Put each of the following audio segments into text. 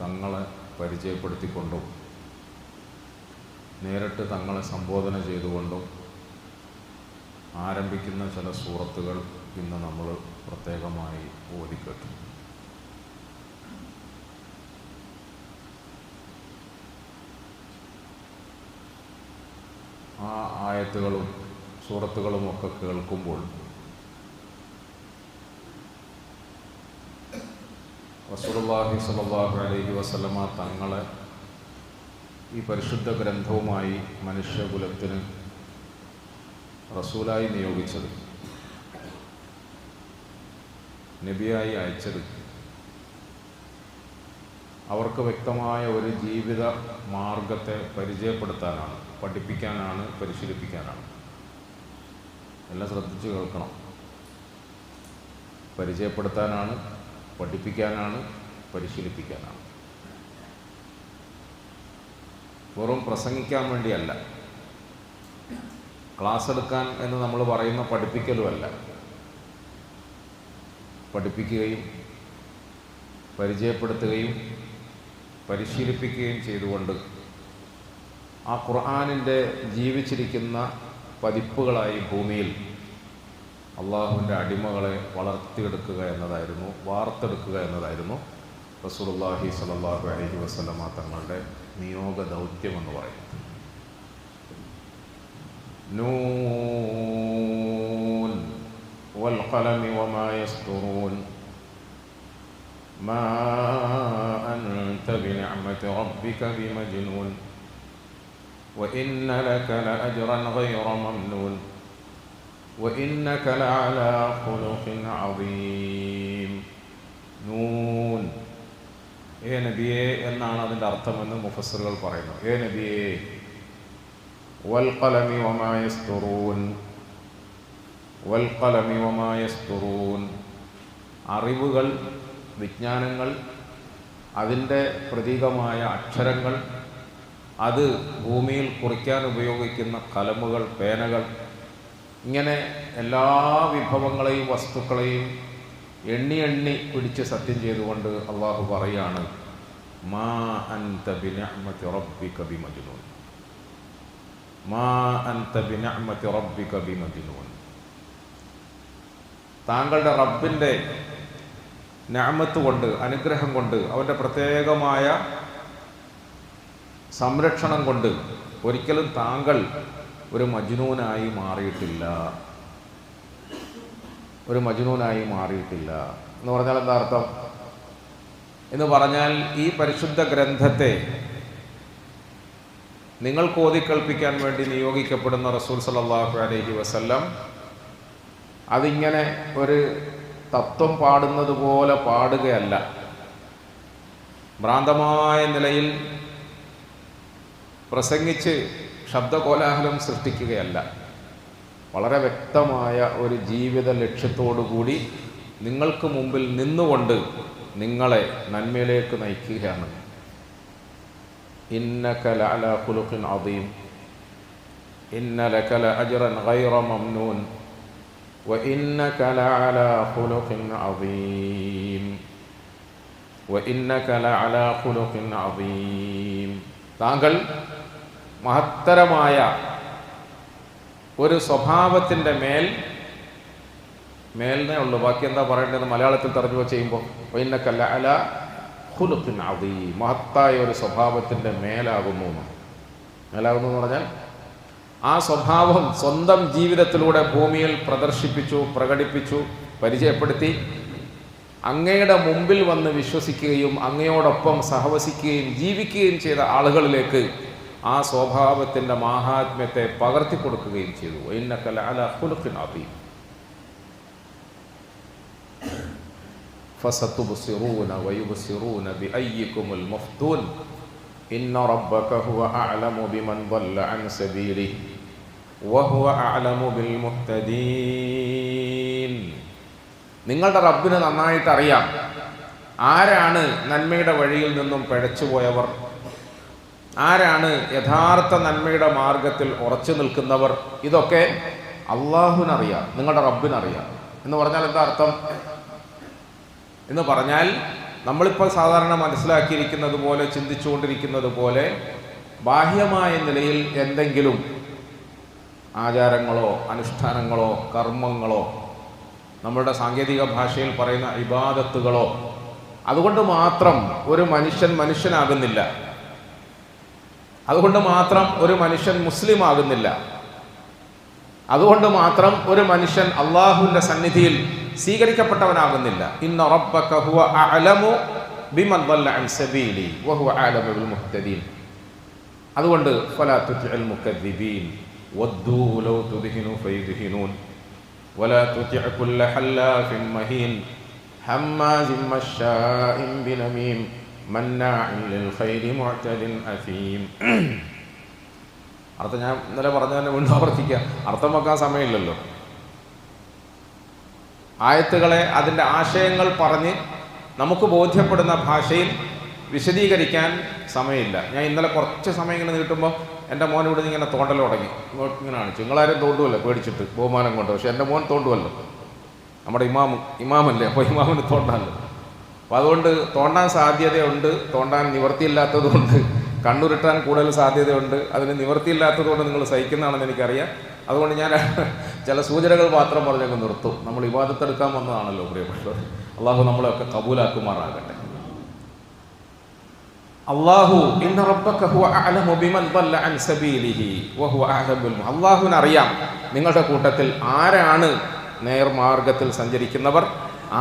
തങ്ങളെ പരിചയപ്പെടുത്തിക്കൊണ്ടും നേരിട്ട് തങ്ങളെ സംബോധന ചെയ്തുകൊണ്ടും ആരംഭിക്കുന്ന ചില സൂറത്തുകൾ ഇന്ന് നമ്മൾ പ്രത്യേകമായി ഓതിക്കേട്ടു. ആ ആയത്തുകളും സൂറത്തുകളും ഒക്കെ കേൾക്കുമ്പോൾ റസൂലുള്ളാഹി സ്വല്ലല്ലാഹു അലൈഹി വസല്ലമ തങ്ങളെ ഈ പരിശുദ്ധ ഗ്രന്ഥവുമായി മനുഷ്യകുലത്തിന് റസൂലായി നിയോഗിച്ചത്, നബിയായി അയച്ചത്, അവർക്ക് വ്യക്തമായ ഒരു ജീവിത മാർഗത്തെ പരിചയപ്പെടുത്താനാണ്, പഠിപ്പിക്കാനാണ്, പരിശീലിപ്പിക്കാനാണ്. എല്ലാം ശ്രദ്ധിച്ച് കേൾക്കണം. പരിചയപ്പെടുത്താനാണ്, പഠിപ്പിക്കാനാണ്, പരിശീലിപ്പിക്കാനാണ്. വെറും പ്രസംഗിക്കാൻ വേണ്ടിയല്ല, ക്ലാസ് എടുക്കാൻ എന്ന് നമ്മൾ പറയുന്ന പഠിപ്പിക്കലുമല്ല. പഠിപ്പിക്കുകയും പരിചയപ്പെടുത്തുകയും പരിശീലിപ്പിക്കുകയും ചെയ്തുകൊണ്ട് ആ ഖുർആനിൻ്റെ ജീവിച്ചിരിക്കുന്ന പതിപ്പുകളായി ഭൂമിയിൽ അള്ളാഹുവിൻ്റെ അടിമകളെ വളർത്തിയെടുക്കുക എന്നതായിരുന്നു, വാർത്തെടുക്കുക എന്നതായിരുന്നു റസൂലുള്ളാഹി സ്വല്ലല്ലാഹു അലൈഹി വസല്ലമ തങ്ങളുടെ നിയോഗ ദൗത്യമെന്ന് പറയുന്നത്. നൂൻ വൽ ഖലമി വമാ യസ്തുറൂൻ മാ അൻത ബിനിഅമതി റബ്ബിക ബിമജ്നൂൻ വഇന്ന ലക ലഅജ്റൻ ഗൈറ മംനൂൻ വഇന്നക ലഅലാ ഖുലുഖിൻ അദീം. നൂൻ, ഏ നബിയേ എന്നാണ് അതിൻ്റെ അർത്ഥമെന്ന് മുഫസ്സിറുകൾ പറയുന്നു. ഏ നബിയേ, വൽ ഖലമി വമാ യസ്തുറൂൻ, വൽ ഖലമി വമാ യസ്തുറൂൻ, അറിവുകൾ, വിജ്ഞാനങ്ങൾ, അതിൻ്റെ പ്രതീകമായ അക്ഷരങ്ങൾ, അത് ഭൂമിയിൽ കുറിക്കാൻ ഉപയോഗിക്കുന്ന കലമുകൾ, പേനകൾ, ഇങ്ങനെ എല്ലാ വിഭവങ്ങളെയും വസ്തുക്കളെയും എണ്ണി എണ്ണി പിടിച്ച് സത്യം ചെയ്തുകൊണ്ട് അള്ളാഹു പറയാണ്, മാ അൻത ബിനിഅമതി റബ്ബിക ബിമജ്നൂൻ, മാ അൻത ബിനിഅമതി റബ്ബിക ബിമജ്നൂൻ. താങ്കളുടെ റബ്ബിൻ്റെ നിഅമത്ത് കൊണ്ട്, അനുഗ്രഹം കൊണ്ട്, അവൻ്റെ പ്രത്യേകമായ സംരക്ഷണം കൊണ്ട് ഒരിക്കലും താങ്കൾ ഒരു മജ്നൂനായി മാറിയിട്ടില്ല, ഒരു മജ്നൂനായി മാറിയിട്ടില്ല എന്ന് പറഞ്ഞാൽ എന്താ അർത്ഥം? എന്ന് പറഞ്ഞാൽ ഈ പരിശുദ്ധ ഗ്രന്ഥത്തെ നിങ്ങൾക്ക് ഓതിക്കേൾപ്പിക്കാൻ വേണ്ടി നിയോഗിക്കപ്പെടുന്ന റസൂൽ സല്ലല്ലാഹു അലൈഹി വസല്ലം അതിങ്ങനെ ഒരു തത്വം പാടുന്നത് പോലെ പാടുകയല്ല, ഭ്രാന്തമായ നിലയിൽ പ്രസംഗിച്ച് ശബ്ദകോലാഹലം സൃഷ്ടിക്കുകയല്ല, വളരെ വ്യക്തമായ ഒരു ജീവിത ലക്ഷ്യത്തോടുകൂടി നിങ്ങൾക്ക് മുമ്പിൽ നിന്നുകൊണ്ട് നിങ്ങളെ നന്മയിലേക്ക് നയിക്കുകയാണ്. ഇന്നക ലഅലാ ഖുലുഖിൻ അദീം ഇന്ന ലക ലഅജ്റൻ ഗൈറ മംനൂൻ വഇന്നക ലഅലാ ഖുലുഖിൻ അദീം വഇന്നക ലഅലാ ഖുലുഖിൻ അദീം. താങ്കൾ മഹത്തരമായ ഒരു സ്വഭാവത്തിൻ്റെ മേലിനേ ഉള്ളൂ. ബാക്കി എന്താ പറയേണ്ടത് മലയാളത്തിൽ തർജ്ജമ ചെയ്യുമ്പോൾ? വഇന്നക ലഅലാ ഖുലുഖിൻ അദീം, മഹത്തായ ഒരു സ്വഭാവത്തിൻ്റെ മേലാകുന്നു എന്ന് പറഞ്ഞാൽ ആ സ്വഭാവം സ്വന്തം ജീവിതത്തിലൂടെ ഭൂമിയിൽ പ്രദർശിപ്പിച്ചു, പ്രകടിപ്പിച്ചു, പരിചയപ്പെടുത്തി അങ്ങയുടെ മുമ്പിൽ വന്ന് വിശ്വസിക്കുകയും അങ്ങയോടൊപ്പം സഹവസിക്കുകയും ജീവിക്കുകയും ചെയ്ത ആളുകളിലേക്ക് ആ സ്വഭാവത്തിൻ്റെ മാഹാത്മ്യത്തെ പകർത്തി കൊടുക്കുകയും ചെയ്തു. ഇന്നക ലഅലാ ഖുലുഖിൻ അദീം. ഫസതുബ്സിറൂന വയുബ്സിറൂന ബിഅയ്യികുമുൽ മഫ്തൂൻ ഇന്ന റബ്ബക ഹുവ അഅലമു ബിമൻ ضل അൻ സബീലിഹി വഹുവ അഅലമു ബിൽ മുഹ്തദീൻ. നിങ്ങളുടെ റബ്ബിന് നന്നായിട്ട് അറിയാം ആരാണ് നന്മയുടെ വഴിയിൽ നിന്നും പിഴച്ചുപോയവർ, ആരാണ് യഥാർത്ഥ നന്മയുടെ മാർഗത്തിൽ ഉറച്ചു നിൽക്കുന്നവർ. ഇതൊക്കെ അള്ളാഹുവിനറിയാം, നിങ്ങളുടെ റബ്ബിനറിയാം. എന്ന് പറഞ്ഞാൽ എന്താ അർത്ഥം? എന്ന് പറഞ്ഞാൽ നമ്മളിപ്പോൾ സാധാരണ മനസ്സിലാക്കിയിരിക്കുന്നത് പോലെ, ചിന്തിച്ചുകൊണ്ടിരിക്കുന്നത് പോലെ ബാഹ്യമായ നിലയിൽ എന്തെങ്കിലും ആചാരങ്ങളോ അനുഷ്ഠാനങ്ങളോ കർമ്മങ്ങളോ, നമ്മളുടെ സാങ്കേതിക ഭാഷയിൽ പറയുന്ന ഇബാദത്തുകളോ, അതുകൊണ്ട് മാത്രം ഒരു മനുഷ്യൻ മനുഷ്യനാകുന്നില്ല. അതുകൊണ്ട് മാത്രം ഒരു മനുഷ്യൻ മുസ്ലിം ആകുന്നില്ല. അതുകൊണ്ട് മാത്രം ഒരു മനുഷ്യൻ അള്ളാഹുവിൻ്റെ സന്നിധിയിൽ സ്വീകരിക്കപ്പെട്ടവനാകുന്നില്ല. ഇന്ന റബ്ബക ഹുവ അഅലമു ബിമൻ ളല്ല അൻ സബീലി വഹുവ അഅലമു ബിൽ മുഹ്തദീൻ. അതുകൊണ്ട് ഫലാ തുതിഉൽ മുകദ്ദിബീൻ വദ്ദൂ ലൗ തുദ്ഹിനു ഫയുദ്ഹിനൂൻ വലാ തുതിഉ കുല്ല ഹല്ലാഫിൻ മഹീൻ ഹമ്മാസിൻ മശ്ശാഇൻ ബിനമീം മന്നാഇൻ ലിൽ ഖൈരി മുഅ്തദിൻ അസീം. അർത്ഥം ഞാൻ ഇന്നലെ പറഞ്ഞതിനെ വീണ്ടും ആവർത്തിക്കുക. അർത്ഥം വെക്കാൻ സമയമില്ലല്ലോ. ആയത്തുകളെ അതിൻ്റെ ആശയങ്ങൾ പറഞ്ഞ് നമുക്ക് ബോധ്യപ്പെടുന്ന ഭാഷയിൽ വിശദീകരിക്കാൻ സമയമില്ല. ഞാൻ ഇന്നലെ കുറച്ച് സമയം ഇങ്ങനെ നീട്ടുമ്പോൾ എൻ്റെ മോൻ ഇവിടെ ഇങ്ങനെ തോണ്ടൽ തുടങ്ങി. ഇങ്ങനെ കാണിച്ചു. നിങ്ങളാരും തോണ്ടുമല്ലോ പേടിച്ചിട്ട്, ബഹുമാനം കൊണ്ട്. പക്ഷെ എൻ്റെ മോൻ തോണ്ടുമല്ലോ. നമ്മുടെ ഇമാമല്ലേ, അപ്പോൾ ഇമാമിന് തോണ്ടാമല്ലോ. അപ്പോൾ അതുകൊണ്ട് തോണ്ടാൻ സാധ്യതയുണ്ട്. തോണ്ടാൻ നിവൃത്തിയില്ലാത്തതുകൊണ്ട്, കണ്ണുരുട്ടാൻ കൂടുതൽ സാധ്യതയുണ്ട്. അതിന് നിവൃത്തിയില്ലാത്തതുകൊണ്ട് നിങ്ങൾ സഹിക്കുന്നതാണെന്ന് എനിക്കറിയാം. അതുകൊണ്ട് ഞാൻ ചില സൂചനകൾ മാത്രം പറഞ്ഞങ്ങ് നിർത്തും. നമ്മൾ ഇബാദത്തെടുക്കാൻ വന്നതാണല്ലോ പ്രിയപ്പെട്ടവർ. അള്ളാഹു നമ്മളെയൊക്കെ കബൂലാക്കുമാറാകട്ടെ. അള്ളാഹു ഇന്ന റബ്ബക ഹുവ അഅലമു ബിമൻ ളല്ല അൻ സബീലിഹി വഹുവ അഅലമു ബിൽ മുഹ്തദീൻ. അള്ളാഹുവിനറിയാം നിങ്ങളുടെ കൂട്ടത്തിൽ ആരാണ് നേർമാർഗത്തിൽ സഞ്ചരിക്കുന്നവർ,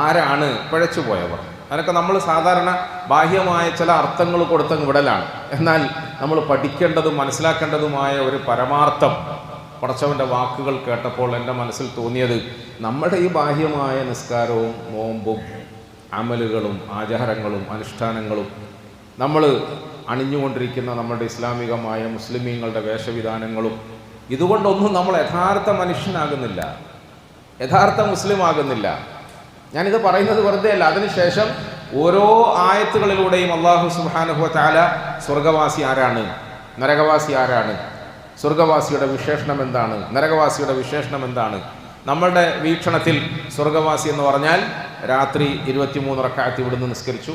ആരാണ് പിഴച്ചുപോയവർ. അതിനൊക്കെ നമ്മൾ സാധാരണ ബാഹ്യമായ ചില അർത്ഥങ്ങൾ കൊടുത്തങ്ങ് വിടലാണ്. എന്നാൽ നമ്മൾ പഠിക്കേണ്ടതും മനസ്സിലാക്കേണ്ടതുമായ ഒരു പരമാർത്ഥം പടച്ചവൻ്റെ വാക്കുകൾ കേട്ടപ്പോൾ എൻ്റെ മനസ്സിൽ തോന്നിയത്, നമ്മുടെ ഈ ബാഹ്യമായ നിസ്കാരവും നോമ്പും അമലുകളും ആചാരങ്ങളും അനുഷ്ഠാനങ്ങളും, നമ്മൾ അണിഞ്ഞുകൊണ്ടിരിക്കുന്ന നമ്മുടെ ഇസ്ലാമികമായ മുസ്ലിമീങ്ങളുടെ വേഷവിധാനങ്ങളും, ഇതുകൊണ്ടൊന്നും നമ്മൾ യഥാർത്ഥ മനുഷ്യനാകുന്നില്ല, യഥാർത്ഥ മുസ്ലിം ആകുന്നില്ല. ഞാനിത് പറയുന്നത് വെറുതെ അല്ല. അതിനുശേഷം ഓരോ ആയത്തുകളിലൂടെയും അള്ളാഹു സുബ്ഹാനഹു വ തആല സ്വർഗവാസി ആരാണ്, നരകവാസി ആരാണ്, സ്വർഗവാസിയുടെ വിശേഷണം എന്താണ്, നരകവാസിയുടെ വിശേഷണം എന്താണ്. നമ്മളുടെ വീക്ഷണത്തിൽ സ്വർഗവാസി എന്ന് പറഞ്ഞാൽ രാത്രി 23 റക്അത്ത് ഇവിടുന്ന് നിസ്കരിച്ചു,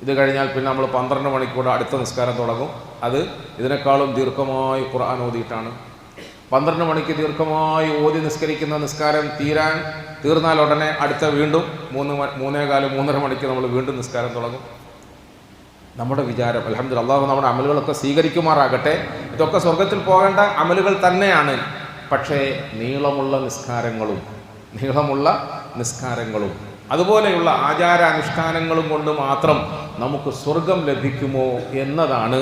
ഇത് കഴിഞ്ഞാൽ പിന്നെ നമ്മൾ 12 മണിക്കൂർ അടുത്ത നിസ്കാരം തുടങ്ങും. അത് ഇതിനേക്കാളും ദീർഘമായി ഖുർആൻ ഓതിയിട്ടാണ്. 12 മണിക്ക് ദീർഘമായി ഓതി നിസ്കരിക്കുന്ന നിസ്കാരം തീർന്നാൽ ഉടനെ അടുത്ത വീണ്ടും 3:15-3:30 മണിക്ക് നമ്മൾ വീണ്ടും നിസ്കാരം തുടങ്ങും. നമ്മുടെ വിചാരം അൽഹംദുലില്ലാഹ് അല്ലാഹു നമ്മുടെ അമലുകളൊക്കെ സ്വീകരിക്കുമാറാകട്ടെ. ഇതൊക്കെ സ്വർഗത്തിൽ പോകേണ്ട അമലുകൾ തന്നെയാണ്. പക്ഷേ നീളമുള്ള നിസ്കാരങ്ങളും അതുപോലെയുള്ള ആചാരാനുഷ്ഠാനങ്ങളും കൊണ്ട് മാത്രം നമുക്ക് സ്വർഗം ലഭിക്കുമോ എന്നതാണ്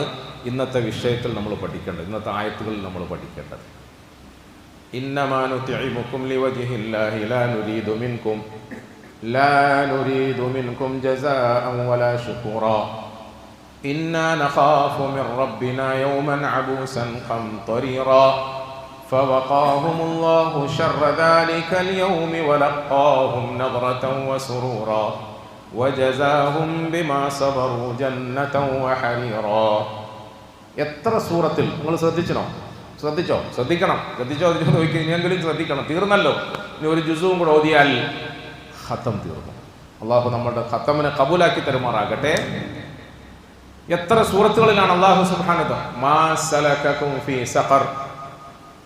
ഇന്നത്തെ വിഷയത്തിൽ നമ്മൾ പഠിക്കേണ്ടത്, ഇന്നത്തെ ആയത്തുകളിൽ നമ്മൾ പഠിക്കേണ്ടത്. ഇന്നമാ നുത്ഇമുകും ലിവജ്ഹില്ലാഹി ലാ നുരീദു മിൻകും ജസാഅൻ വലാ ശുകൂറാ ഇന്നാ നഖാഫു മിർ റബ്ബിനാ യൗമൻ അബൂസൻ ഖംതരീറാ ഫവഖാഹുമുല്ലാഹു ശർറ ദാലികൽ യൗമി വലഖാഹും നദ്റതൻ വസുറൂറാ വജസാഹും ബിമാ സബറു ജന്നതൻ വഹരീറാ. എത്ര സൂറത്തിൽ നിങ്ങൾ ശ്രദ്ധിക്കണം നോക്കി, ഇനിയെങ്കിലും ശ്രദ്ധിക്കണം. തീർന്നല്ലോ, ഇനി ഒരു ജുസുവും കൂടെ ഓതിയാൽ ഖത്തം തീർന്നു. അള്ളാഹു നമ്മുടെ ഖത്തമിനെ കബൂലാക്കി തരുമാറാകട്ടെ. എത്ര സൂറത്തുകളിലാണ് അള്ളാഹു സുബ്ഹാനഹു വ തആല മാ സലകകും ഫീ സഖർ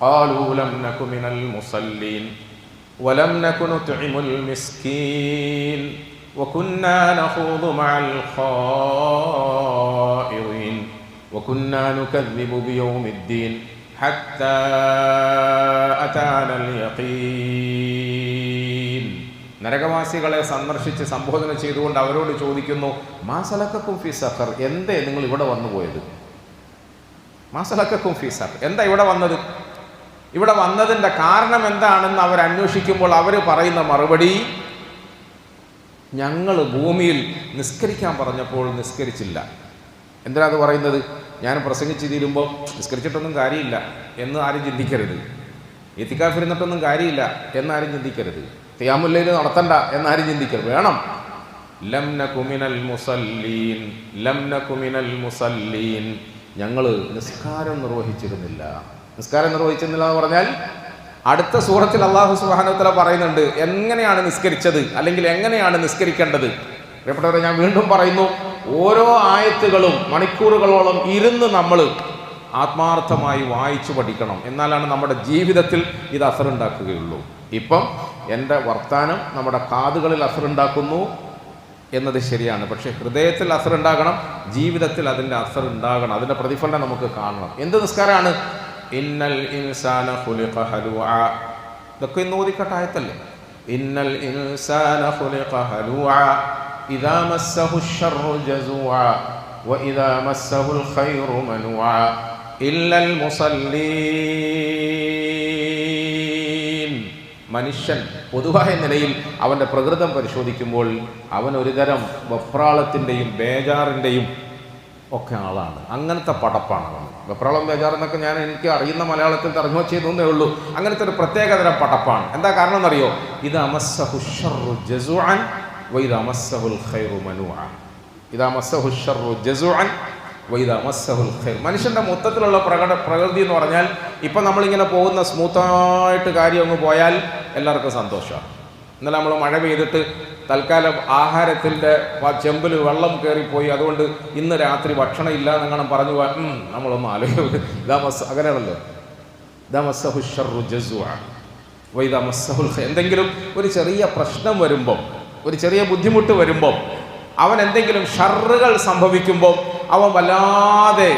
ഖാലൂ ലം നകു മിനൽ മുസല്ലീൻ വലം നകു നുത്ഇമുൽ മിസ്കീൻ വകുന്നാ നഖൂദു മഅൽ ഖായിറീൻ വകുന്നാ നുകദ്ദിബു ബിയൗമിദ്ദീൻ ഹത്താ അതാനൽ യഖീൻ. നരകവാസികളെ സന്ദർശിച്ച് സംബോധന ചെയ്തുകൊണ്ട് അവരോട് ചോദിക്കുന്നു, മാ സലകകും ഫീ സഖർ, എന്തേ നിങ്ങൾ ഇവിടെ വന്നു പോയത്? മാ സലകകും ഫീ സഖർ, എന്താ ഇവിടെ വന്നത്? ഇവിടെ വന്നതിൻ്റെ കാരണം എന്താണെന്ന് അവർ അന്വേഷിക്കുമ്പോൾ അവർ പറയുന്ന മറുപടി, ഞങ്ങൾ ഭൂമിയിൽ നിസ്കരിക്കാൻ പറഞ്ഞപ്പോൾ നിസ്കരിച്ചില്ല. എന്തിനാ അത് പറയുന്നത്? ഞാൻ പ്രസംഗിച്ച് തീരുമ്പോൾ നിസ്കരിച്ചിട്ടൊന്നും കാര്യമില്ല എന്ന് ആരും ചിന്തിക്കരുത്. ഇത്തിക്കാഫിരുന്നിട്ടൊന്നും കാര്യമില്ല എന്നാരും ചിന്തിക്കരുത്. ഖിയാമുൽ ലൈൽ നടത്തണ്ട എന്നാരും ചിന്തിക്കരുത്. വേണം. ലം നകു മിനൽ മുസല്ലീൻ, ഞങ്ങൾ നിസ്കാരം നിർവഹിച്ചിരുന്നില്ല എന്ന് പറഞ്ഞാൽ അടുത്ത സൂറത്തിൽ അല്ലാഹു സുബ്ഹാനഹു വ തആല പറയുന്നുണ്ട് എങ്ങനെയാണ് നിസ്കരിച്ചത്, അല്ലെങ്കിൽ എങ്ങനെയാണ് നിസ്കരിക്കേണ്ടത്. പ്രിയപ്പെട്ടവരെ, ഞാൻ വീണ്ടും പറയുന്നു, ഓരോ ആയത്തുകളും മണിക്കൂറുകളോളം ഇരുന്ന് നമ്മൾ ആത്മാർത്ഥമായി വായിച്ചു പഠിക്കണം. എന്നാലാണ് നമ്മുടെ ജീവിതത്തിൽ ഇത് അസറുണ്ടാക്കുകയുള്ളൂ. ഇപ്പം എൻ്റെ വർത്താനം നമ്മുടെ കാതുകളിൽ അസറുണ്ടാക്കുന്നു എന്നത് ശരിയാണ്, പക്ഷേ ഹൃദയത്തിൽ അസറുണ്ടാകണം, ജീവിതത്തിൽ അതിൻ്റെ അസറുണ്ടാകണം, അതിൻ്റെ പ്രതിഫലനം നമുക്ക് കാണണം. എന്ത് നിസ്കാരമാണ്? ഇന്നൽ ഇൻസാന ഖുലിഖ ഹലൂഅ. ഇതൊക്കെ ഇന്ന് ഓതിക്കട്ട ആയത്തല്ലേ? ഇന്നൽ ഇൻസാന ഖുലിഖ ഹലൂഅ ഇദാ മസ്സഹു ശർറു ജസൂഅ വഇദാ മസ്സഹുൽ ഖൈറു മനുഅ ഇല്ലൽ മുസല്ലീൻ. മനുഷ്യൻ പൊതുവായ നിലയിൽ അവൻ്റെ പ്രകൃതം പരിശോധിക്കുമ്പോൾ അവൻ ഒരുതരം വെപ്രാളത്തിൻ്റെയും ബേജാറിൻ്റെയും ഒക്കെ ആളാണ്. അങ്ങനത്തെ പടപ്പാണ് അവൻ. വെപ്രാളം ബേജാറെന്നൊക്കെ ഞാൻ എനിക്ക് അറിയുന്ന മലയാളത്തിൽ തർജ്ജമ ചെയ്തേ ഉള്ളൂ. അങ്ങനത്തെ ഒരു പ്രത്യേകതരം പടപ്പാണ്. എന്താ കാരണം എന്നറിയോ? ഇത് അമസ്സഹു ശർറു ജസൂഅൻ വഇദാ മസ്സഹുൽ ഖൈറു മനുഅ. ഇദാ മസ്സഹു ശർറു ജസൂഅൻ വഇദാ മസ്സഹുൽ ഖൈർ. മനുഷ്യൻ്റെ മൊത്തത്തിലുള്ള പ്രകൃതി എന്ന് പറഞ്ഞാൽ, ഇപ്പം നമ്മളിങ്ങനെ പോകുന്ന സ്മൂത്തായിട്ട് കാര്യം അങ്ങ് പോയാൽ എല്ലാവർക്കും സന്തോഷമാണ്. ഇന്നലെ നമ്മൾ മഴ പെയ്തിട്ട് തൽക്കാലം ആഹാരത്തിൻ്റെ ചെമ്പിൽ വെള്ളം കയറിപ്പോയി, അതുകൊണ്ട് ഇന്ന് രാത്രി ഭക്ഷണം ഇല്ല എന്നങ്ങനെ പറഞ്ഞു പോകാൻ നമ്മളൊന്നും ആലോചിക്കും. അങ്ങനെയാണല്ലോ. ഇദാ മസ്സഹു ശർറു ജസൂഅ വഇദാ മസ്സഹുൽ ഖൈർ. എന്തെങ്കിലും ഒരു ചെറിയ പ്രശ്നം വരുമ്പോൾ, ഒരു ചെറിയ ബുദ്ധിമുട്ട് വരുമ്പോൾ, അവൻ എന്തെങ്കിലും ഷർറുകൾ സംഭവിക്കുമ്പോൾ അവൻ വല്ലാതെ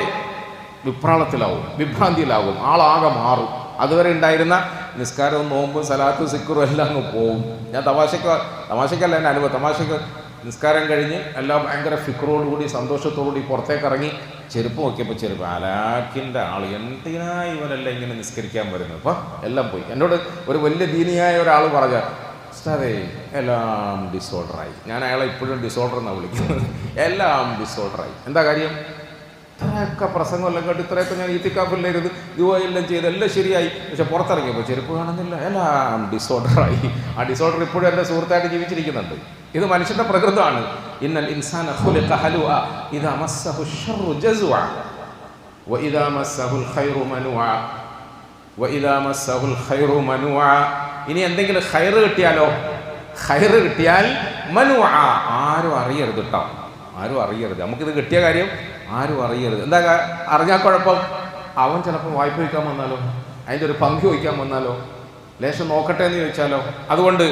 വിപ്രാളത്തിലാവും, വിഭ്രാന്തിയിലാവും, ആളാകെ മാറും. അതുവരെ ഉണ്ടായിരുന്ന നിസ്കാരവും നോമ്പും സലാത്തും സിക്കറും എല്ലാം അങ്ങ് പോവും. ഞാൻ തമാശക്കല്ല എൻ്റെ അനുഭവം. തമാശക്ക് നിസ്കാരം കഴിഞ്ഞ് എല്ലാം ഭയങ്കര ഫിക്രോടുകൂടി സന്തോഷത്തോടുകൂടി പുറത്തേക്ക് ഇറങ്ങി ചെരുപ്പ് നോക്കിയപ്പോൾ ചെരുപ്പ് അലാക്കിൻ്റെ ആൾ, എന്തിനാ ഇവനെല്ലാം ഇങ്ങനെ നിസ്കരിക്കാൻ വരുന്നത്? അപ്പോൾ എല്ലാം പോയി. എന്നോട് ഒരു വലിയ ദീനിയായ ഒരാൾ പറഞ്ഞ, ഉസ്താദേ എല്ലാം ഡിസോർഡറായി. ഞാൻ അയാളെ ഇപ്പോഴും ഡിസോർഡർ എന്നാണ് വിളിക്കുന്നത്. എല്ലാം ഡിസോർഡറായി. എന്താ കാര്യം? ഇത്രയൊക്കെ പ്രസംഗമെല്ലാം കേട്ട്, ഇത്രയൊക്കെ ഞാൻ ഈത്തിക്കാഫില്ലായിരുന്നു, ദുആയെല്ലാം ചെയ്ത് എല്ലാം ശരിയായി, പക്ഷെ പുറത്തിറങ്ങിയപ്പോൾ ചെരുപ്പ് കാണുന്നില്ല, എല്ലാം ഡിസോർഡറായി. ആ ഡിസോർഡർ ഇപ്പോഴും എൻ്റെ സുഹൃത്തായിട്ട് ജീവിച്ചിരിക്കുന്നുണ്ട്. ഇത് മനുഷ്യൻ്റെ പ്രകൃതമാണ്. ഇന്നൽ ഇൻസാന ഖുലിഖ ഹലൂഅ ഇദാ മസ്സഹു ശർറു ജസൂഅ വഇദാ മസ്സഹുൽ ഖൈറു മനുഅ വഇദാ മസ്സഹുൽ ഖൈറു മനുഅ. ഇനി എന്തെങ്കിലും ഖൈറ് കിട്ടിയാലോ? ഖൈറ് കിട്ടിയാൽ മനുഅ, ആരും അറിയരുത് കേട്ടോ, ആരും അറിയരുത്. നമുക്കിത് കിട്ടിയ കാര്യം ആരും അറിയരുത്. എന്താ അറിഞ്ഞാൽ കുഴപ്പം? അവൻ ചിലപ്പോൾ വായ്പ വയ്ക്കാൻ വന്നാലോ, അതിൻ്റെ ഒരു പങ്ക് വയ്ക്കാൻ വന്നാലോ, ലേശം നോക്കട്ടെ എന്ന് ചോദിച്ചാലോ. അതുകൊണ്ട്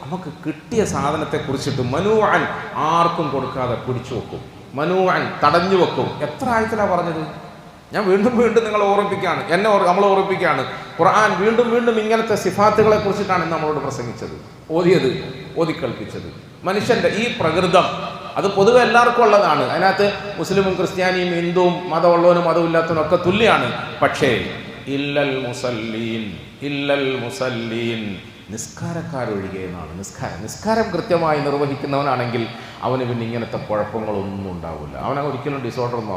നമുക്ക് കിട്ടിയ സാധനത്തെക്കുറിച്ചിട്ട് മനുഅൻ ആർക്കും കൊടുക്കാതെ പിടിച്ചു വെക്കും, മനുഅൻ തടഞ്ഞു വെക്കും. എത്ര ആയത്തിലാണ് പറഞ്ഞത്? ഞാൻ വീണ്ടും വീണ്ടും നിങ്ങളെ ഓർമ്മിപ്പിക്കുകയാണ്, നമ്മളെ ഓർമ്മിപ്പിക്കുകയാണ്. ഖുർആൻ വീണ്ടും വീണ്ടും ഇങ്ങനത്തെ സിഫാത്തുകളെ കുറിച്ചിട്ടാണ് നമ്മളോട് പ്രസംഗിച്ചത്, ഓതിക്കൽപ്പിച്ചത്. മനുഷ്യൻ്റെ ഈ പ്രകൃതം അത് പൊതുവെ എല്ലാവർക്കും ഉള്ളതാണ്. അതിനകത്ത് മുസ്ലിമും ക്രിസ്ത്യാനിയും ഹിന്ദുവും മതമുള്ളവനും മതമില്ലാത്തവനും ഒക്കെ തുല്യമാണ്. പക്ഷേ ഇല്ലൽ മുസല്ലീൻ, നിസ്കാരക്കാരൊഴികെ എന്നാണ്. നിസ്കാരം കൃത്യമായി നിർവഹിക്കുന്നവനാണെങ്കിൽ അവന് പിന്നെ ഇങ്ങനത്തെ കുഴപ്പങ്ങളൊന്നും ഉണ്ടാവില്ല. അവനൊരിക്കലും ഡിസോർഡർ ഒന്നും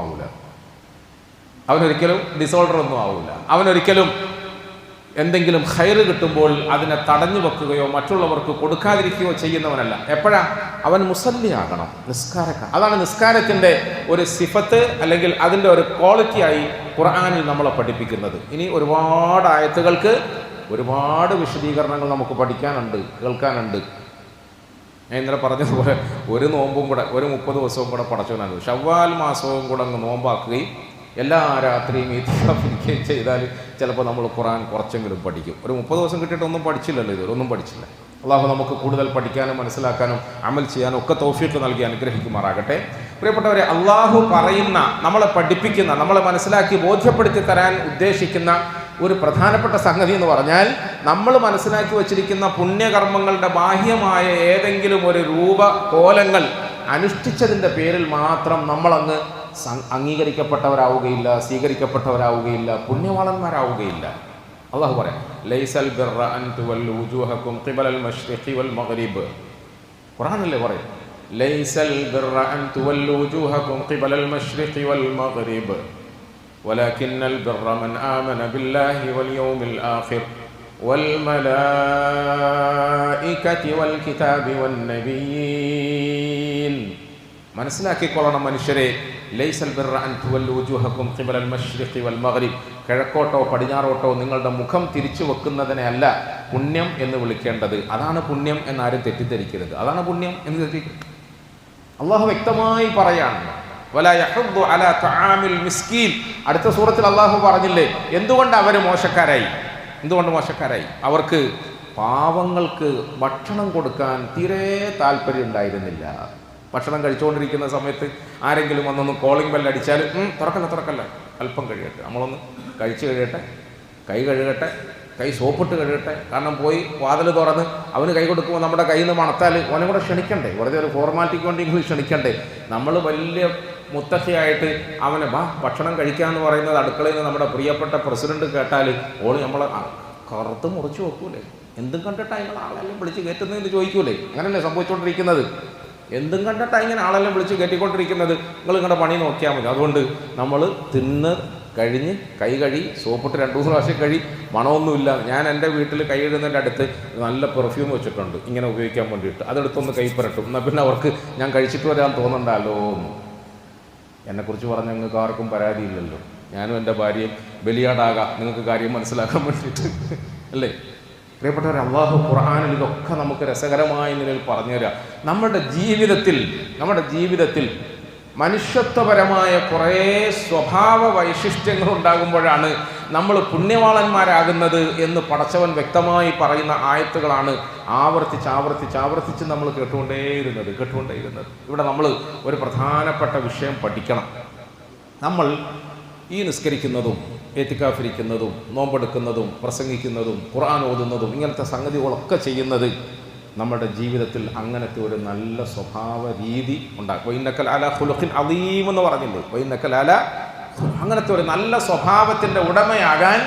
ആവില്ല. അവനൊരിക്കലും എന്തെങ്കിലും ഖൈറ് കിട്ടുമ്പോൾ അതിനെ തടഞ്ഞു വെക്കുകയോ മറ്റുള്ളവർക്ക് കൊടുക്കാതിരിക്കുകയോ ചെയ്യുന്നവനല്ല. എപ്പോഴാ? അവൻ മുസല്ലിയാകണം, നിസ്കാരക്കാരൻ. അതാണ് നിസ്കാരത്തിൻ്റെ ഒരു സിഫത്ത്, അല്ലെങ്കിൽ അതിൻ്റെ ഒരു ക്വാളിറ്റിയായി ഖുർആനിൽ നമ്മളെ പഠിപ്പിക്കുന്നത്. ഇനി ഒരുപാട് ആയത്തുകൾക്ക് ഒരുപാട് വിശദീകരണങ്ങൾ നമുക്ക് പഠിക്കാനുണ്ട്, കേൾക്കാനുണ്ട്. ഞാൻ ഇന്നലെ പറഞ്ഞതുപോലെ ഒരു നോമ്പും കൂടെ, ഒരു 30 ദിവസവും കൂടെ പടച്ചവനാണ്. ഷവ്വാൽ മാസവും കൂടെ അങ്ങ് നോമ്പാക്കുകയും എല്ലാ രാത്രിയും ഇരിക്കുകയും ചെയ്താൽ ചിലപ്പോൾ നമ്മൾ ഖുർആൻ കുറച്ചെങ്കിലും പഠിക്കും. ഒരു 30 ദിവസം കിട്ടിയിട്ടൊന്നും പഠിച്ചില്ലല്ലോ, ഇതൊന്നും പഠിച്ചില്ല. അള്ളാഹു നമുക്ക് കൂടുതൽ പഠിക്കാനും മനസ്സിലാക്കാനും അമൽ ചെയ്യാനും ഒക്കെ തൗഫീഖ് നൽകി അനുഗ്രഹിക്കുമാറാകട്ടെ. പ്രിയപ്പെട്ടവരെ, അള്ളാഹു പറയുന്ന, നമ്മളെ പഠിപ്പിക്കുന്ന, നമ്മളെ മനസ്സിലാക്കി ബോധ്യപ്പെടുത്തി തരാൻ ഉദ്ദേശിക്കുന്ന ഒരു പ്രധാനപ്പെട്ട സംഗതി എന്ന് പറഞ്ഞാൽ, നമ്മൾ മനസ്സിലാക്കി വച്ചിരിക്കുന്ന പുണ്യകർമ്മങ്ങളുടെ ബാഹ്യമായ ഏതെങ്കിലും ഒരു കോലങ്ങൾ അനുഷ്ഠിച്ചതിൻ്റെ പേരിൽ മാത്രം നമ്മളങ്ങ് അംഗീകരിക്കപ്പെട്ടവരാവുകയില്ല, സ്വീകരിക്കപ്പെട്ടവരാവുകയില്ല, പുണ്യവാളന്മാരാവുകയില്ല. അള്ളാഹു പറയാം, ലൈസൽ ബിർറ അൻ തുവല്ലു വുജൂഹകും ഖിബലൽ മശ്രിഖി വൽ മഗ്രിബ്. ഖുർആനല്ലേ പറയും, ലൈസൽ ബിർറ അൻ തുവല്ലു വുജൂഹകും ഖിബലൽ മശ്രിഖി വൽ മഗ്രിബ് വലകിന്നൽ ബിർറ മൻ ആമന ബില്ലാഹി വൽ യൗമിൽ ആഖിർ വൽ മലായികതി വൽ കിതാബി വൻ നബിയ്യീൻ. മനസ്സിലാക്കിക്കൊള്ളണം മനുഷ്യരെ, ലൈസൽ ബിർറ അൻ തുവല്ലു വുജൂഹകും ഖിബലൽ മശ്രിഖി വൽ മഗ്രിബ്, കിഴക്കോട്ടോ പടിഞ്ഞാറോട്ടോ നിങ്ങളുടെ മുഖം തിരിച്ചു വെക്കുന്നതിനെ അല്ല പുണ്യം എന്ന് വിളിക്കേണ്ടത്. അതാണ് പുണ്യം എന്നാരും തെറ്റിദ്ധരിക്കരുത്. അതാണ് പുണ്യം എന്ന് തെറ്റിദ്ധരിക്കരുത്. അള്ളാഹു വ്യക്തമായി പറയാണ്. വലാ യഹുദ്ദു അലാ തആമിൽ മിസ്കീൻ. അടുത്ത സൂറത്തിൽ അള്ളാഹു പറഞ്ഞില്ലേ എന്തുകൊണ്ട് അവർ മോശക്കാരായി, എന്തുകൊണ്ട് മോശക്കാരായി? അവർക്ക് പാവങ്ങൾക്ക് ഭക്ഷണം കൊടുക്കാൻ തീരെ താല്പര്യം ഉണ്ടായിരുന്നില്ല. ഭക്ഷണം കഴിച്ചുകൊണ്ടിരിക്കുന്ന സമയത്ത് ആരെങ്കിലും വന്നൊന്ന് കോളിംഗ് ബെൽ അടിച്ചാൽ തുറക്കല്ല, അല്പം കഴിയട്ടെ, നമ്മളൊന്ന് കഴിച്ച് കഴിയട്ടെ, കൈ കഴുകട്ടെ, കൈ സോപ്പിട്ട് കഴുകട്ടെ. കാരണം പോയി വാതിൽ തുറന്ന് അവന് കൈ കൊടുക്കുമ്പോൾ നമ്മുടെ കയ്യിൽ നിന്ന് മണത്താൽ അവനെ കൂടെ ക്ഷണിക്കണ്ടേ, വെറുതെ ഒരു ഫോർമാലിറ്റിക്ക് വേണ്ടി ക്ഷണിക്കണ്ടേ. നമ്മൾ വലിയ മുത്തശ്ശിയായിട്ട് അവനെ ഭക്ഷണം കഴിക്കാമെന്ന് പറയുന്നത് അടുക്കളയിൽ നിന്ന് നമ്മുടെ പ്രിയപ്പെട്ട പ്രസിഡന്റ് കേട്ടാൽ ഓള് നമ്മളെ കറുത്ത് മുറിച്ച് വെക്കൂലേ, എന്തും കണ്ടിട്ടാണ് നിങ്ങൾ ആളെല്ലാം വിളിച്ച് കയറ്റുന്നതെന്ന് ചോദിക്കൂലേ. അങ്ങനെയല്ലേ സംഭവിച്ചുകൊണ്ടിരിക്കുന്നത്? എന്തും കണ്ടിട്ടാണ് ഇങ്ങനെ ആളെല്ലാം വിളിച്ച് കയറ്റിക്കൊണ്ടിരിക്കുന്നത്? നിങ്ങൾ നിങ്ങളുടെ പണി നോക്കിയാൽ മതി. അതുകൊണ്ട് നമ്മൾ തിന്ന് കഴിഞ്ഞ് കൈ കഴി സോപ്പിട്ട് 2-3 പ്രാവശ്യം കഴി, മണമൊന്നുമില്ല. ഞാൻ എൻ്റെ വീട്ടിൽ കൈ എഴുതുന്നതിൻ്റെ അടുത്ത് നല്ല പെർഫ്യൂം വെച്ചിട്ടുണ്ട് ഇങ്ങനെ ഉപയോഗിക്കാൻ വേണ്ടിയിട്ട്. അതെടുത്തൊന്ന് കൈ പുരട്ടും, എന്നാൽ പിന്നെ അവർക്ക് ഞാൻ കഴിച്ചിട്ട് വരാൻ തോന്നണ്ടല്ലോ എന്ന്. എന്നെക്കുറിച്ച് പറഞ്ഞ നിങ്ങൾക്ക് ആർക്കും പരാതിയില്ലല്ലോ. ഞാനും എൻ്റെ ഭാര്യയും ബലിയാടാകാം നിങ്ങൾക്ക് കാര്യം മനസ്സിലാക്കാൻ വേണ്ടിയിട്ട്, അല്ലേ? പ്രിയപ്പെട്ടവർ, അള്ളാഹു ഖുർആനിൽ ഇതൊക്കെ നമുക്ക് രസകരമായ നിലയിൽ പറഞ്ഞുതരാം. നമ്മുടെ ജീവിതത്തിൽ മനുഷ്യത്വപരമായ കുറേ സ്വഭാവ വൈശിഷ്ട്യങ്ങൾ ഉണ്ടാകുമ്പോഴാണ് നമ്മൾ പുണ്യവാളന്മാരാകുന്നത് എന്ന് പടച്ചവൻ വ്യക്തമായി പറയുന്ന ആയത്തുകളാണ് ആവർത്തിച്ച് നമ്മൾ കേട്ടുകൊണ്ടേയിരുന്നത്. ഇവിടെ നമ്മൾ ഒരു പ്രധാനപ്പെട്ട വിഷയം പഠിക്കണം. നമ്മൾ ഈ നിസ്കരിക്കുന്നതും എത്തിക്കാഫിരിക്കുന്നതും നോമ്പെടുക്കുന്നതും പ്രസംഗിക്കുന്നതും ഖുർആൻ ഓതുന്നതും ഇങ്ങനത്തെ സംഗതികളൊക്കെ ചെയ്യുന്നത് നമ്മുടെ ജീവിതത്തിൽ അങ്ങനത്തെ ഒരു നല്ല സ്വഭാവ രീതി ഉണ്ടാകും. വഇന്നക അലാ ഖുലുഖിൻ അദീം എന്ന് പറഞ്ഞില്ലേ? വഇന്നക അലാ, അങ്ങനത്തെ ഒരു നല്ല സ്വഭാവത്തിൻ്റെ ഉടമയാകാൻ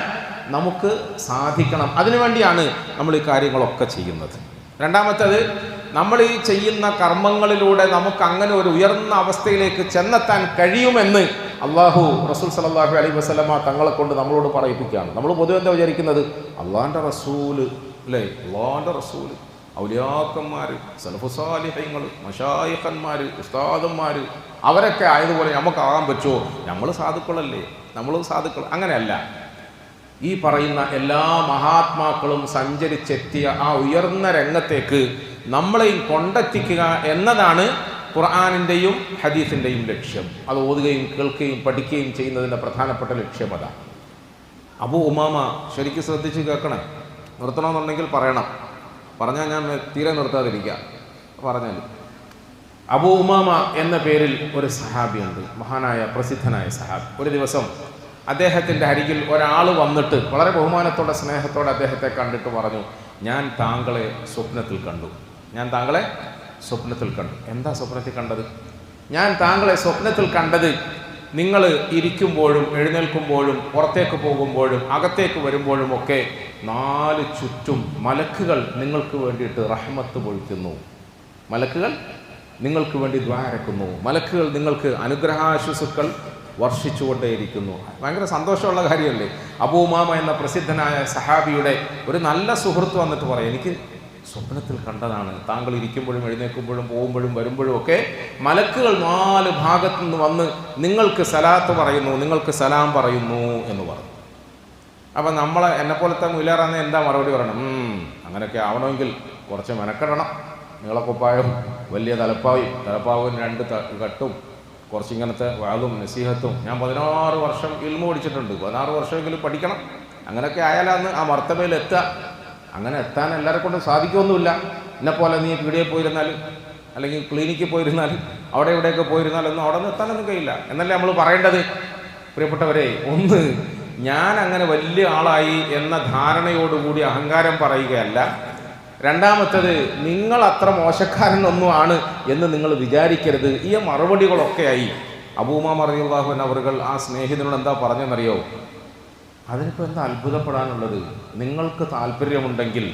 നമുക്ക് സാധിക്കണം. അതിനുവേണ്ടിയാണ് നമ്മൾ ഈ കാര്യങ്ങളൊക്കെ ചെയ്യുന്നത്. രണ്ടാമത്തേത്, നമ്മൾ ഈ ചെയ്യുന്ന കർമ്മങ്ങളിലൂടെ നമുക്ക് അങ്ങനെ ഒരു ഉയർന്ന അവസ്ഥയിലേക്ക് ചെന്നെത്താൻ കഴിയുമെന്ന് അള്ളാഹു റസൂൽ സല്ലല്ലാഹു അലൈഹി വസല്ലമ തങ്ങളെ കൊണ്ട് നമ്മളോട് പറയിപ്പിക്കുകയാണ്. നമ്മൾ പൊതുവെ എന്താ വിചാരിക്കുന്നത്? അള്ളാഹിൻ്റെ റസൂല്, അല്ലേ? അള്ളാഹിൻ്റെ റസൂല്, ഔലിയാക്കന്മാർ, സലഫുസാലിഹ്യങ്ങൾ, മശായിഖന്മാർ, ഉസ്താദന്മാർ അവരൊക്കെ ആയതുപോലെ നമുക്കാകാൻ പറ്റുമോ? നമ്മൾ സാധുക്കളല്ലേ, നമ്മൾ സാധുക്കൾ. അങ്ങനെയല്ല. ഈ പറയുന്ന എല്ലാ മഹാത്മാക്കളും സഞ്ചരിച്ചെത്തിയ ആ ഉയർന്ന രംഗത്തേക്ക് നമ്മളെയും കൊണ്ടെത്തിക്കുക എന്നതാണ് ഖുർആനിൻ്റെയും ഹദീസിൻ്റെയും ലക്ഷ്യം. അത് ഓതുകയും കേൾക്കുകയും പഠിക്കുകയും ചെയ്യുന്നതിൻ്റെ പ്രധാനപ്പെട്ട ലക്ഷ്യം അതാണ്. അബൂ ഉമാമ, ശരിക്കും ശ്രദ്ധിച്ച് കേൾക്കണേ, നിർത്തണമെന്നുണ്ടെങ്കിൽ പറയണം, പറഞ്ഞാൽ ഞാൻ തീരെ നിർത്താതിരിക്കുക. പറഞ്ഞാൽ അബൂ ഉമാമ എന്ന പേരിൽ ഒരു സഹാബിയുണ്ട്, മഹാനായ പ്രസിദ്ധനായ സഹാബി. ഒരു ദിവസം അദ്ദേഹത്തിൻ്റെ അരികിൽ ഒരാൾ വന്നിട്ട് വളരെ ബഹുമാനത്തോടെ സ്നേഹത്തോടെ അദ്ദേഹത്തെ കണ്ടിട്ട് പറഞ്ഞു, ഞാൻ താങ്കളെ സ്വപ്നത്തിൽ കണ്ടു. എന്താ സ്വപ്നത്തിൽ കണ്ടത്? ഞാൻ താങ്കളെ സ്വപ്നത്തിൽ കണ്ടത് നിങ്ങൾ ഇരിക്കുമ്പോഴും എഴുന്നേൽക്കുമ്പോഴും പുറത്തേക്ക് പോകുമ്പോഴും അകത്തേക്ക് വരുമ്പോഴും ഒക്കെ 4 ചുറ്റും മലക്കുകൾ നിങ്ങൾക്ക് വേണ്ടിയിട്ട് റഹ്മത്ത് പൊഴിക്കുന്നു, മലക്കുകൾ നിങ്ങൾക്ക് വേണ്ടി ദ്വാരക്കുന്നു, മലക്കുകൾ നിങ്ങൾക്ക് അനുഗ്രഹാശിസുക്കൾ വർഷിച്ചുകൊണ്ടേയിരിക്കുന്നു. ഭയങ്കര സന്തോഷമുള്ള കാര്യമല്ലേ? അബൂ ഉമാമ എന്ന പ്രസിദ്ധനായ സഹാബിയുടെ ഒരു നല്ല സുഹൃത്ത് വന്നിട്ട് പറയും, എനിക്ക് സ്വപ്നത്തിൽ കണ്ടതാണ്, താങ്കൾ ഇരിക്കുമ്പോഴും എഴുന്നേൽക്കുമ്പോഴും പോകുമ്പോഴും വരുമ്പോഴും ഒക്കെ മലക്കുകൾ 4 ഭാഗത്തു നിന്ന് വന്ന് നിങ്ങൾക്ക് സലാത്ത് പറയുന്നു, നിങ്ങൾക്ക് സലാം പറയുന്നു എന്ന് പറഞ്ഞു. അപ്പം നമ്മളെ എന്നെപ്പോലത്തെ മുയിലാറാന്ന് എന്താ മറുപടി പറയണം? അങ്ങനെയൊക്കെ ആവണമെങ്കിൽ കുറച്ച് മെനക്കെടണം, നീളക്കുപ്പായും വലിയ തലപ്പാവും 2 കെട്ടും കുറച്ചിങ്ങനത്തെ വാതും നസീഹത്തും. ഞാൻ 16 വർഷം ഇൽമു പഠിച്ചിട്ടുണ്ട്, 16 വർഷമെങ്കിലും പഠിക്കണം. അങ്ങനെയൊക്കെ ആയാലാണ് ആ മർത്തബയിൽ എത്തുക. അങ്ങനെ എത്താൻ എല്ലാവരെ കൊണ്ടും സാധിക്കുമൊന്നുമില്ല. എന്നെപ്പോലെ നീ പീടികയിൽ പോയിരുന്നാൽ അല്ലെങ്കിൽ ക്ലിനിക്കിൽ പോയിരുന്നാൽ അവിടെ ഇവിടെയൊക്കെ പോയിരുന്നാലൊന്നും അവിടെ നിന്ന് എത്താനൊന്നും കഴിയില്ല എന്നല്ലേ നമ്മൾ പറയേണ്ടത്. പ്രിയപ്പെട്ടവരെ, ഒന്ന്, ഞാൻ അങ്ങനെ വലിയ ആളായി എന്ന ധാരണയോടുകൂടി അഹങ്കാരം പറയുകയല്ല. രണ്ടാമത്തേത്, നിങ്ങൾ അത്ര മോശക്കാരനൊന്നുമാണ് എന്ന് നിങ്ങൾ വിചാരിക്കരുത്. ഈ മറുപടികളൊക്കെയായി അബൂ ഉമാമ റളിയല്ലാഹു അൻഹു അവர்கள் ആ സ്നേഹിതനോട് എന്താ പറഞ്ഞെന്നറിയോ? അതിനിപ്പോൾ എന്താ അത്ഭുതപ്പെടാനുള്ളത്? നിങ്ങൾക്ക് താല്പര്യമുണ്ടെങ്കിൽ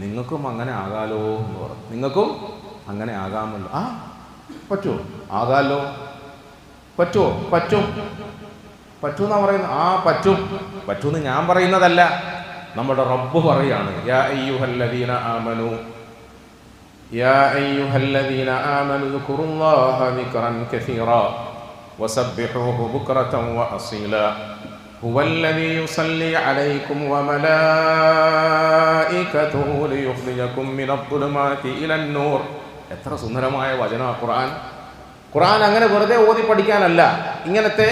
നിങ്ങൾക്കും അങ്ങനെ ആകാലോ എന്ന് പറഞ്ഞു. നിങ്ങൾക്കും അങ്ങനെ ആകാമല്ലോ. പറ്റുമോ? ആകാലോ? പറ്റുമോ? പറ്റൂന്നാ പറയുന്നത്. പറ്റൂന്ന് ഞാൻ പറയുന്നതല്ല, നമ്മുടെ റബ്ബ് പറയാണ്. യാ അയ്യുഹല്ലദീന ആമനു ദുകുറുല്ലാഹ ദിക്റൻ കസീറാ വസബ്ബിഹൂഹു ബുക്റതൻ വഅസീലാ ഹുവല്ലദീ യുസല്ലി അലൈക്കും വമലായികതുഹു ലിയുഖ്രിജകും മിനദ്ദുലുമാതി ഇലന്നൂർ. എത്ര സുന്ദരമായ വചന ഖുർആൻ! ഖുർആൻ അങ്ങനെ വെറുതെ ഓതി പഠിക്കാനല്ല, ഇങ്ങനത്തെ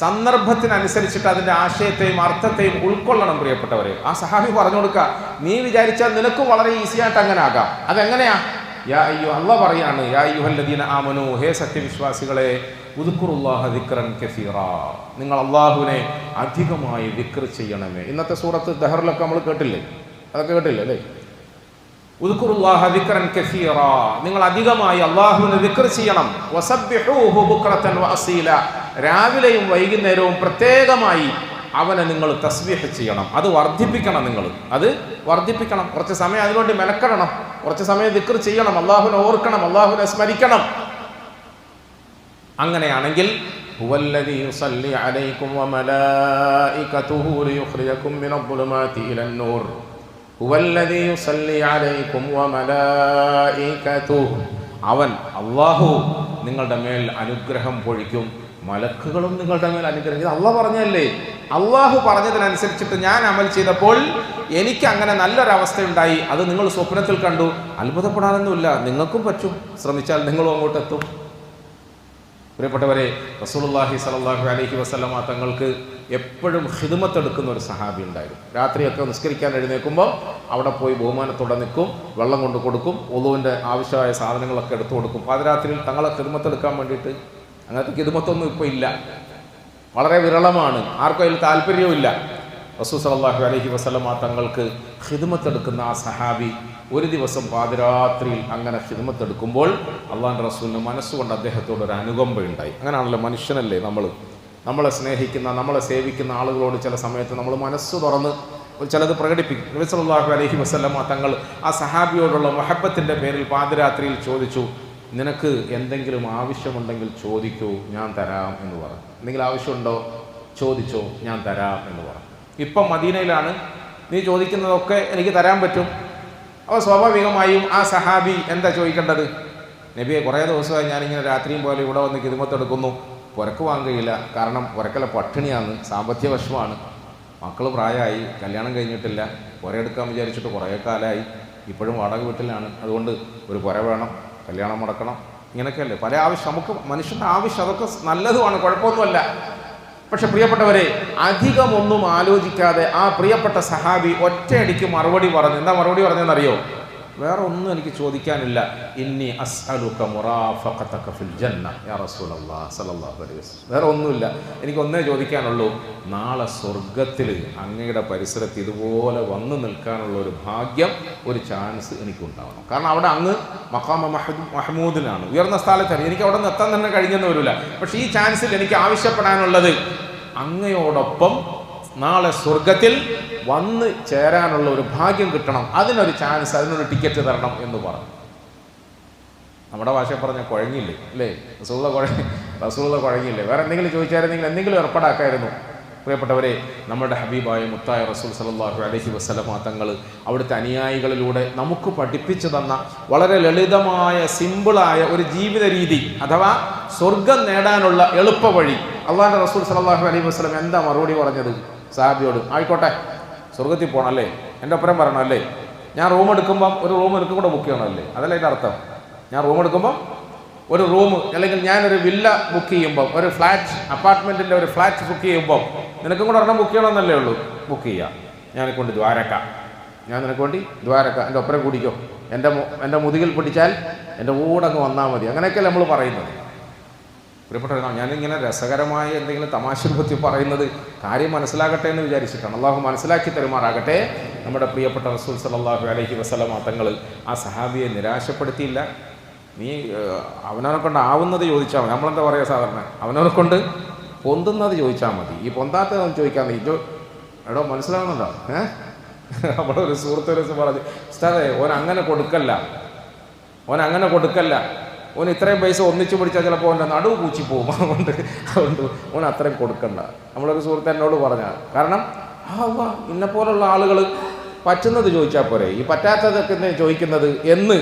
സന്ദർഭത്തിനനുസരിച്ചിട്ട് അതിൻ്റെ ആശയത്തെയും അർത്ഥത്തെയും ഉൾക്കൊള്ളണം പ്രിയപ്പെട്ടവരെ. ആ സഹാബി പറഞ്ഞു കൊടുക്കുക, നീ വിചാരിച്ചാൽ നിനക്കും വളരെ ഈസിയായിട്ട് അങ്ങനെ ആകാം. അതെങ്ങനെയാ? അള്ളാഹ് പറയാണ്, യാ അയ്യുഹല്ലദീന ആമനൂ, ഹേ സത്യവിശ്വാസികളെ, ഉദ്കുറുല്ലാഹ ദിക്റൻ കസീറാ, നിങ്ങൾ അള്ളാഹുവിനെ അധികമായി ദിക്ർ ചെയ്യണമേ. ഇന്നത്തെ സൂറത്ത് ദഹറിലൊക്കെ നമ്മൾ കേട്ടില്ലേ? അതൊക്കെ കേട്ടില്ലേ അല്ലേ? ഉദ്കുറുല്ലാഹ ദിക്റൻ കസീറാ, നിങ്ങൾ അധികമായി അള്ളാഹുവിനെ ദിക്ർ ചെയ്യണം. വസബ്ബിഹൂഹു ബുക്റതൻ വഅസീല, രാവിലെയും വൈകുന്നേരവും പ്രത്യേകമായി അവനെ നിങ്ങൾ തസ്ബീഹ് ചെയ്യണം. അത് വർദ്ധിപ്പിക്കണം, നിങ്ങൾ അത് വർദ്ധിപ്പിക്കണം. കുറച്ച് സമയം അതിനുവേണ്ടി മെനക്കെടണം, കുറച്ച് സമയം ദിക്ർ ചെയ്യണം, അള്ളാഹുവിനെ ഓർക്കണം, അള്ളാഹുവിനെ സ്മരിക്കണം. അങ്ങനെയാണെങ്കിൽ ഹുവല്ലദീ യുസല്ലി അലൈക്കും വമലായികതുഹു ലിയുഖ്രിജകും മിനദ്ദുലുമാതി ഇലന്നൂർ. ഹുവല്ലദീ യുസല്ലി അലൈക്കും വമലായികതുഹു, അവൻ അള്ളാഹു നിങ്ങളുടെ മേൽ അനുഗ്രഹം പൊഴിക്കും, മലക്കുകളും നിങ്ങളുടെ മേൽ അനുഗ്രഹം. ഇത് അള്ളാഹ് പറഞ്ഞല്ലേ? അള്ളാഹു പറഞ്ഞതിനനുസരിച്ചിട്ട് ഞാൻ അമൽ ചെയ്തപ്പോൾ എനിക്ക് അങ്ങനെ നല്ലൊരവസ്ഥയുണ്ടായി. അത് നിങ്ങൾ സ്വപ്നത്തിൽ കണ്ടു, അത്ഭുതപ്പെടാനൊന്നുമില്ല, നിങ്ങൾക്കും പറ്റും, ശ്രമിച്ചാൽ നിങ്ങളും അങ്ങോട്ടെത്തും. പ്രിയപ്പെട്ടവരെ, റസൂലുള്ളാഹി സ്വല്ലല്ലാഹു അലൈഹി വസല്ലമ തങ്ങൾക്ക് എപ്പോഴും ഖിദ്മത്ത് എടുക്കുന്ന ഒരു സഹാബി ഉണ്ടായിരുന്നു. രാത്രിയൊക്കെ നിസ്കരിക്കാൻ എഴുന്നേൽക്കുമ്പോൾ അവിടെ പോയി ബഹുമാനത്തോടെ നിൽക്കും, വെള്ളം കൊണ്ട് കൊടുക്കും, ഒളുവിൻ്റെ ആവശ്യമായ സാധനങ്ങളൊക്കെ എടുത്തു കൊടുക്കും. പാതിരാത്രിയിൽ തങ്ങളെ ഖിദ്മത്ത് എടുക്കാൻ വേണ്ടിയിട്ട്. അങ്ങനത്തെ ഖിദ്മത്തൊന്നും ഇപ്പോൾ ഇല്ല, വളരെ വിരളമാണ്, ആർക്കും അതിൽ താല്പര്യവുമില്ല. റസൂൽ സല്ലല്ലാഹു അലൈഹി വസല്ലമ തങ്ങൾക്ക് ഖിദ്മത്ത് എടുക്കുന്ന ആ സഹാബി ഒരു ദിവസം പാതിരാത്രിയിൽ അങ്ങനെ ഖിദ്മത്ത് എടുക്കുമ്പോൾ അള്ളാഹുവിൻ്റെ റസൂലിന് മനസ്സുകൊണ്ട് അദ്ദേഹത്തോട് ഒരു അനുകമ്പയുണ്ടായി. അങ്ങനെയാണല്ലോ മനുഷ്യനല്ലേ നമ്മൾ, നമ്മളെ സ്നേഹിക്കുന്ന, നമ്മളെ സേവിക്കുന്ന ആളുകളോട് ചില സമയത്ത് നമ്മൾ മനസ്സ് തുറന്ന് ചിലത് പ്രകടിപ്പിക്കും. നബി സല്ലല്ലാഹു അലൈഹി വസല്ലമ തങ്ങൾ ആ സഹാബിയോടുള്ള മുഹബ്ബത്തിൻ്റെ പേരിൽ പാതിരാത്രിയിൽ ചോദിച്ചു, നിനക്ക് എന്തെങ്കിലും ആവശ്യമുണ്ടെങ്കിൽ ചോദിക്കൂ, ഞാൻ തരാം എന്ന് പറഞ്ഞു. എന്തെങ്കിലും ആവശ്യമുണ്ടോ? ചോദിച്ചോ, ഞാൻ തരാം എന്ന് പറഞ്ഞു. ഇപ്പം മദീനയിലാണ്, നീ ചോദിക്കുന്നതൊക്കെ എനിക്ക് തരാൻ പറ്റും. അപ്പോൾ സ്വാഭാവികമായും ആ സഹാബി എന്താ ചോദിക്കേണ്ടത്? നബിയെ, കുറേ ദിവസമായി ഞാനിങ്ങനെ രാത്രിയും പോലെ ഇവിടെ വന്ന് ഖിദ്മത്തെടുക്കുന്നു, പുരക്ക് വാങ്ങാൻ കഴിയില്ല, കാരണം പുരക്കല പട്ടിണിയാണ്, സാമ്പത്തിക വിഷമമാണ്, മക്കൾ പ്രായമായി, കല്യാണം കഴിഞ്ഞിട്ടില്ല, പുരയെടുക്കാൻ വിചാരിച്ചിട്ട് കുറേ കാലമായി, ഇപ്പോഴും വാടക വീട്ടിലാണ്, അതുകൊണ്ട് ഒരു പുര വേണം, കല്യാണം മുടക്കണം, ഇങ്ങനെയൊക്കെയല്ലേ പല ആവശ്യം. നമുക്ക് മനുഷ്യൻ്റെ ആവശ്യം അതൊക്കെ നല്ലതുമാണ്, കുഴപ്പമൊന്നുമല്ല. പക്ഷെ പ്രിയപ്പെട്ടവരെ, അധികമൊന്നും ആലോചിക്കാതെ ആ പ്രിയപ്പെട്ട സഹാബി ഒറ്റയടിക്ക് മറുപടി പറഞ്ഞു. എന്താ മറുപടി പറഞ്ഞതെന്നറിയോ? വേറെ ഒന്നും എനിക്ക് ചോദിക്കാനില്ല. ഇന്നി അസ്അലുക മുറാഫഖതക ഫിൽ ജന്ന യാ റസൂലല്ലാഹ് സ്വല്ലല്ലാഹു അലൈഹി വസല്ലം. വേറെ ഒന്നുമില്ല, എനിക്കൊന്നേ ചോദിക്കാനുള്ളൂ, നാളെ സ്വർഗത്തിൽ അങ്ങയുടെ പരിസരത്ത് ഇതുപോലെ വന്നു നിൽക്കാനുള്ള ഒരു ഭാഗ്യം, ഒരു ചാൻസ് എനിക്കുണ്ടാവണം. കാരണം അവിടെ അങ്ങ് മഖാമ മഹ്മൂദിനാണ്, ഉയർന്ന സ്ഥലത്താണ്, എനിക്ക് അവിടെ നിന്ന് എത്താൻ തന്നെ കഴിഞ്ഞെന്ന് വരില്ല. പക്ഷേ ഈ ചാൻസിൽ എനിക്ക് ആവശ്യപ്പെടാനുള്ളത് അങ്ങയോടൊപ്പം നാളെ സ്വർഗത്തിൽ വന്ന് ചേരാനുള്ള ഒരു ഭാഗ്യം കിട്ടണം, അതിനൊരു ചാൻസ്, അതിനൊരു ടിക്കറ്റ് തരണം എന്ന് പറഞ്ഞു. നമ്മുടെ ഭാഷ പറഞ്ഞ കുഴങ്ങില്ലേ അല്ലേ? റസൂലുള്ള കുഴങ്ങില്ലേ? വേറെ എന്തെങ്കിലും ചോദിച്ചായിരുന്നെങ്കിൽ എന്തെങ്കിലും ഏർപ്പാടാക്കായിരുന്നു. പ്രിയപ്പെട്ടവരെ, നമ്മുടെ ഹബീബായ മുത്തായ റസൂൽ സല്ലല്ലാഹു അലൈഹി വസല്ലമ തങ്ങൾ അവിടുത്തെ അനുയായികളിലൂടെ നമുക്ക് പഠിപ്പിച്ചു തന്ന വളരെ ലളിതമായ സിമ്പിളായ ഒരു ജീവിത രീതി, അഥവാ സ്വർഗം നേടാനുള്ള എളുപ്പ വഴി, അള്ളാഹുവിൻ്റെ റസൂൽ സല്ലല്ലാഹു അലൈഹി വസല്ലം എന്താ മറുപടി പറഞ്ഞത് സഹാബിയോട്? ആയിക്കോട്ടെ, സ്വർഗത്തിൽ പോകണമല്ലേ, എൻ്റെ ഒപ്പരം പറയണമല്ലേ, ഞാൻ റൂം എടുക്കുമ്പം ഒരു റൂം എനിക്കും കൂടെ ബുക്ക് ചെയ്യണമല്ലേ, അതല്ലേ എൻ്റെ അർത്ഥം? ഞാൻ റൂം എടുക്കുമ്പം ഒരു റൂം, അല്ലെങ്കിൽ ഞാനൊരു വില്ല ബുക്ക് ചെയ്യുമ്പം, ഒരു ഫ്ലാറ്റ്, അപ്പാർട്ട്മെൻറ്റിൻ്റെ ഒരു ഫ്ലാറ്റ് ബുക്ക് ചെയ്യുമ്പം നിനക്കും കൂടെ ഒരെണ്ണം ബുക്ക് ചെയ്യണമെന്നല്ലേ ഉള്ളൂ? ബുക്ക് ചെയ്യാം. ഞാനെ കൊണ്ട് ദ്വാരക്ക, ഞാൻ നിനക്ക് വേണ്ടി ദ്വാരക്ക, എൻ്റെ ഒപ്പരം കൂടിക്കോ, എൻ്റെ മുതുകിൽ പിടിച്ചാൽ എൻ്റെ കൂടെ അങ്ങ് വന്നാൽ മതി, അങ്ങനെയൊക്കെ നമ്മൾ പറയുന്നത്. പ്രിയപ്പെട്ടവർ, ഞാനിങ്ങനെ രസകരമായ എന്തെങ്കിലും തമാശ രൂപത്തിൽ പറയുന്നത് കാര്യം മനസ്സിലാകട്ടെ എന്ന് വിചാരിച്ചിട്ടാണ്. അള്ളാഹു മനസ്സിലാക്കി തരുമാറാകട്ടെ. നമ്മുടെ പ്രിയപ്പെട്ട റസൂൽ സല്ലല്ലാഹു അലൈഹി വസല്ലമ തങ്ങൾ ആ സഹാബിയെ നിരാശപ്പെടുത്തിയില്ല. നീ അവനവനെ കൊണ്ട് ആവുന്നത് ചോദിച്ചാൽ മതി. നമ്മളെന്താ പറയുക സാധാരണ? അവനവനെ കൊണ്ട് പൊന്തുന്നത് ചോദിച്ചാൽ മതി, ഈ പൊന്താത്തതൊന്നും ചോദിക്കാൻ നീ എടോ മനസ്സിലാവുന്നുണ്ടോ? അവിടെ ഒരു സുഹൃത്ത് ഒരു പറഞ്ഞു, ഉസ്താദേ ഓൻ അങ്ങനെ കൊടുക്കല്ല, ഓൻ ഇത്രയും പൈസ ഒന്നിച്ചു പിടിച്ചാൽ ചിലപ്പോൾ ഓൻ്റെ നടുവ് പൂച്ചി പോകും, അതുകൊണ്ട് ഓൻ അത്രയും കൊടുക്കണ്ട. നമ്മളൊരു സുഹൃത്ത് എന്നോട് പറഞ്ഞ, കാരണം ഇന്നെപ്പോലുള്ള ആളുകൾ പറ്റുന്നത് ചോദിച്ചാൽ പോരെ, ഈ പറ്റാത്തതൊക്കെ ചോദിക്കുന്നത് എന്ന്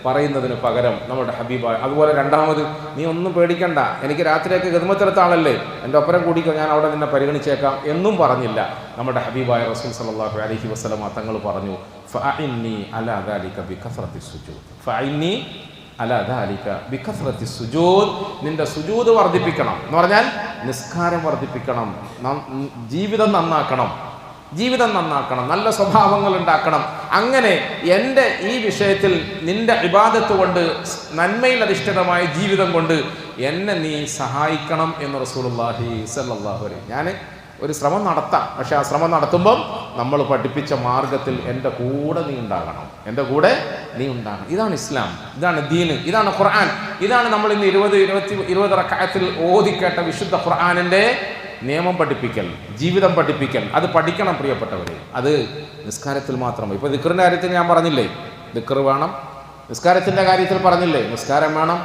പറയുന്നതിന് പകരം നമ്മുടെ ഹബീബായ, അതുപോലെ രണ്ടാമത്, നീ ഒന്നും പേടിക്കണ്ട, എനിക്ക് രാത്രിയൊക്കെ ഖിദ്മത്തെടുത്ത ആളല്ലേ, എൻ്റെ ഒപ്പരം കൂടിക്കോ, ഞാൻ അവിടെ നിന്നെ പരിഗണിച്ചേക്കാം എന്നും പറഞ്ഞില്ല. നമ്മുടെ ഹബീബായ റസൂൽ സല്ലല്ലാഹു അലൈഹി വസല്ലമ തങ്ങൾ പറഞ്ഞു, ഫഅഇന്നി അലാ ദാലിക ബികസ്റത്തി സുജൂദ്, ഫഅഇന്നി അലാ ദാലിക ബികസ്റത്തി സുജൂദ്, നിന്റെ സുജൂദ് വർദ്ധിപ്പിക്കണം എന്ന് പറഞ്ഞാൽ നിസ്കാരം വർദ്ധിപ്പിക്കണം, ജീവിതം നന്നാക്കണം, നല്ല സ്വഭാവങ്ങൾ ഉണ്ടാക്കണം. അങ്ങനെ എൻ്റെ ഈ വിഷയത്തിൽ നിന്റെ ഇബാദത്ത് കൊണ്ട്, നന്മയിൽ അധിഷ്ഠിതമായ ജീവിതം കൊണ്ട് എന്നെ നീ സഹായിക്കണം എന്ന് റസൂലുള്ളാഹി സ്വല്ലല്ലാഹു അലൈഹി. ഞാൻ ഒരു ശ്രമം നടത്താം, പക്ഷെ ആ ശ്രമം നടത്തുമ്പം നമ്മൾ പഠിപ്പിച്ച മാർഗത്തിൽ എൻ്റെ കൂടെ നീ ഉണ്ടാകണം, എൻ്റെ കൂടെ നീ ഉണ്ടാകണം. ഇതാണ് ഇസ്ലാം, ഇതാണ് ദീന്, ഇതാണ് ഖുർആൻ, ഇതാണ് നമ്മൾ ഇന്ന് 20 റക്അത്തിൽ ഓതിക്കേട്ട വിശുദ്ധ ഖുർആനിൻ്റെ നിയമം പഠിപ്പിക്കൽ, ജീവിതം പഠിപ്പിക്കൽ. അത് പഠിക്കണം പ്രിയപ്പെട്ടവരെ. അത് നിസ്കാരത്തിൽ മാത്രം. ഇപ്പോൾ ദിക്റിൻ്റെ കാര്യത്തിൽ ഞാൻ പറഞ്ഞില്ലേ, ദിക്ർ വേണം. നിസ്കാരത്തിൻ്റെ കാര്യത്തിൽ പറഞ്ഞില്ലേ, നിസ്കാരം വേണം.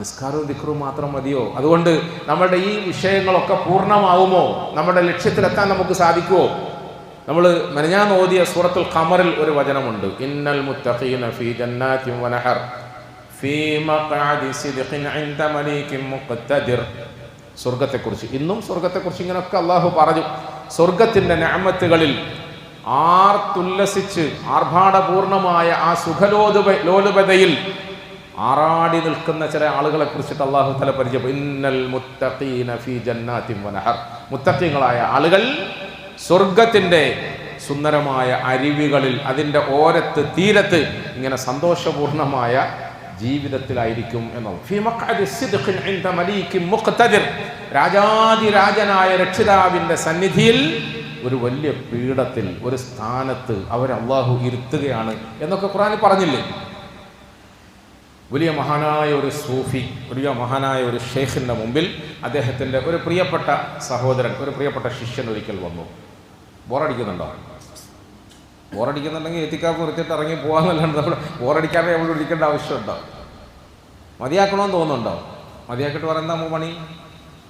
നിസ്കാരവും ദിക്റും മാത്രം മതിയോ? അതുകൊണ്ട് നമ്മുടെ ഈ വിഷയങ്ങളൊക്കെ പൂർണ്ണമാവുമോ? നമ്മുടെ ലക്ഷ്യത്തിലെത്താൻ നമുക്ക് സാധിക്കുമോ? നമ്മൾ മെനഞ്ഞാന്ന് ഓതിയ സൂറത്തുൽ ഖമറിൽ ഒരു വചനമുണ്ട്, ഇന്നൽ മുത്തഖീന ഫീ ജന്നാതിൻ വനഹർ ഫീ മഖഅദി സിദ്ഖിൻ ഇൻദ മലീകിൻ മുഖ്തദിർ. സ്വർഗത്തെക്കുറിച്ച്, ഇന്നും സ്വർഗത്തെക്കുറിച്ച് ഇങ്ങനെയൊക്കെ അള്ളാഹു പറഞ്ഞു. സ്വർഗത്തിൻ്റെ നിഅമത്തുകളിൽ ആർത്തുല്ലസിച്ച് ആർഭാടപൂർണമായ ആ സുഖലോലുപതയിൽ ആറാടി നിൽക്കുന്ന ചില ആളുകളെ കുറിച്ചിട്ട് അള്ളാഹു തആല പരിചയപ്പെടും. ഇന്നൽ മുത്തഖീന ഫീ ജന്നാതിൻ വനഹർ. മുത്തഖീങ്ങളായ ആളുകൾ സ്വർഗത്തിൻ്റെ സുന്ദരമായ അരുവികളിൽ, അതിൻ്റെ ഓരത്ത്, തീരത്ത് ഇങ്ങനെ സന്തോഷപൂർണമായ ജീവിതത്തിലായിരിക്കും എന്നത്. ഫീ മഖ്അദി സിദ്ഖിൻ ഇൻദ മലീകിൻ മുഖ്തദിർ. രാജാതിരാജനായ രക്ഷിതാവിൻ്റെ സന്നിധിയിൽ ഒരു വലിയ പീഠത്തിൽ, ഒരു സ്ഥാനത്ത് അവർ അള്ളാഹു ഇരുത്തുകയാണ് എന്നൊക്കെ ഖുർആനിൽ പറഞ്ഞില്ലേ? വലിയ മഹാനായ ഒരു സൂഫി, വലിയ മഹാനായ ഒരു ഷെയ്ഖിൻ്റെ മുമ്പിൽ അദ്ദേഹത്തിൻ്റെ ഒരു പ്രിയപ്പെട്ട സഹോദരൻ, ഒരു പ്രിയപ്പെട്ട ശിഷ്യൻ ഒരിക്കൽ വന്നു. ബോറടിക്കുന്നുണ്ടെങ്കിൽ എത്തിക്കാപ്പ് നിർത്തിയിട്ട് ഇറങ്ങി പോകാമെന്നല്ലാണ്ട് നമ്മൾ ബോറടിക്കാതെ നമ്മൾ ഇരിക്കേണ്ട ആവശ്യമുണ്ടോ? മതിയാക്കണമെന്ന് തോന്നുന്നുണ്ടോ? മതിയാക്കിയിട്ട് പറയുന്ന പണി.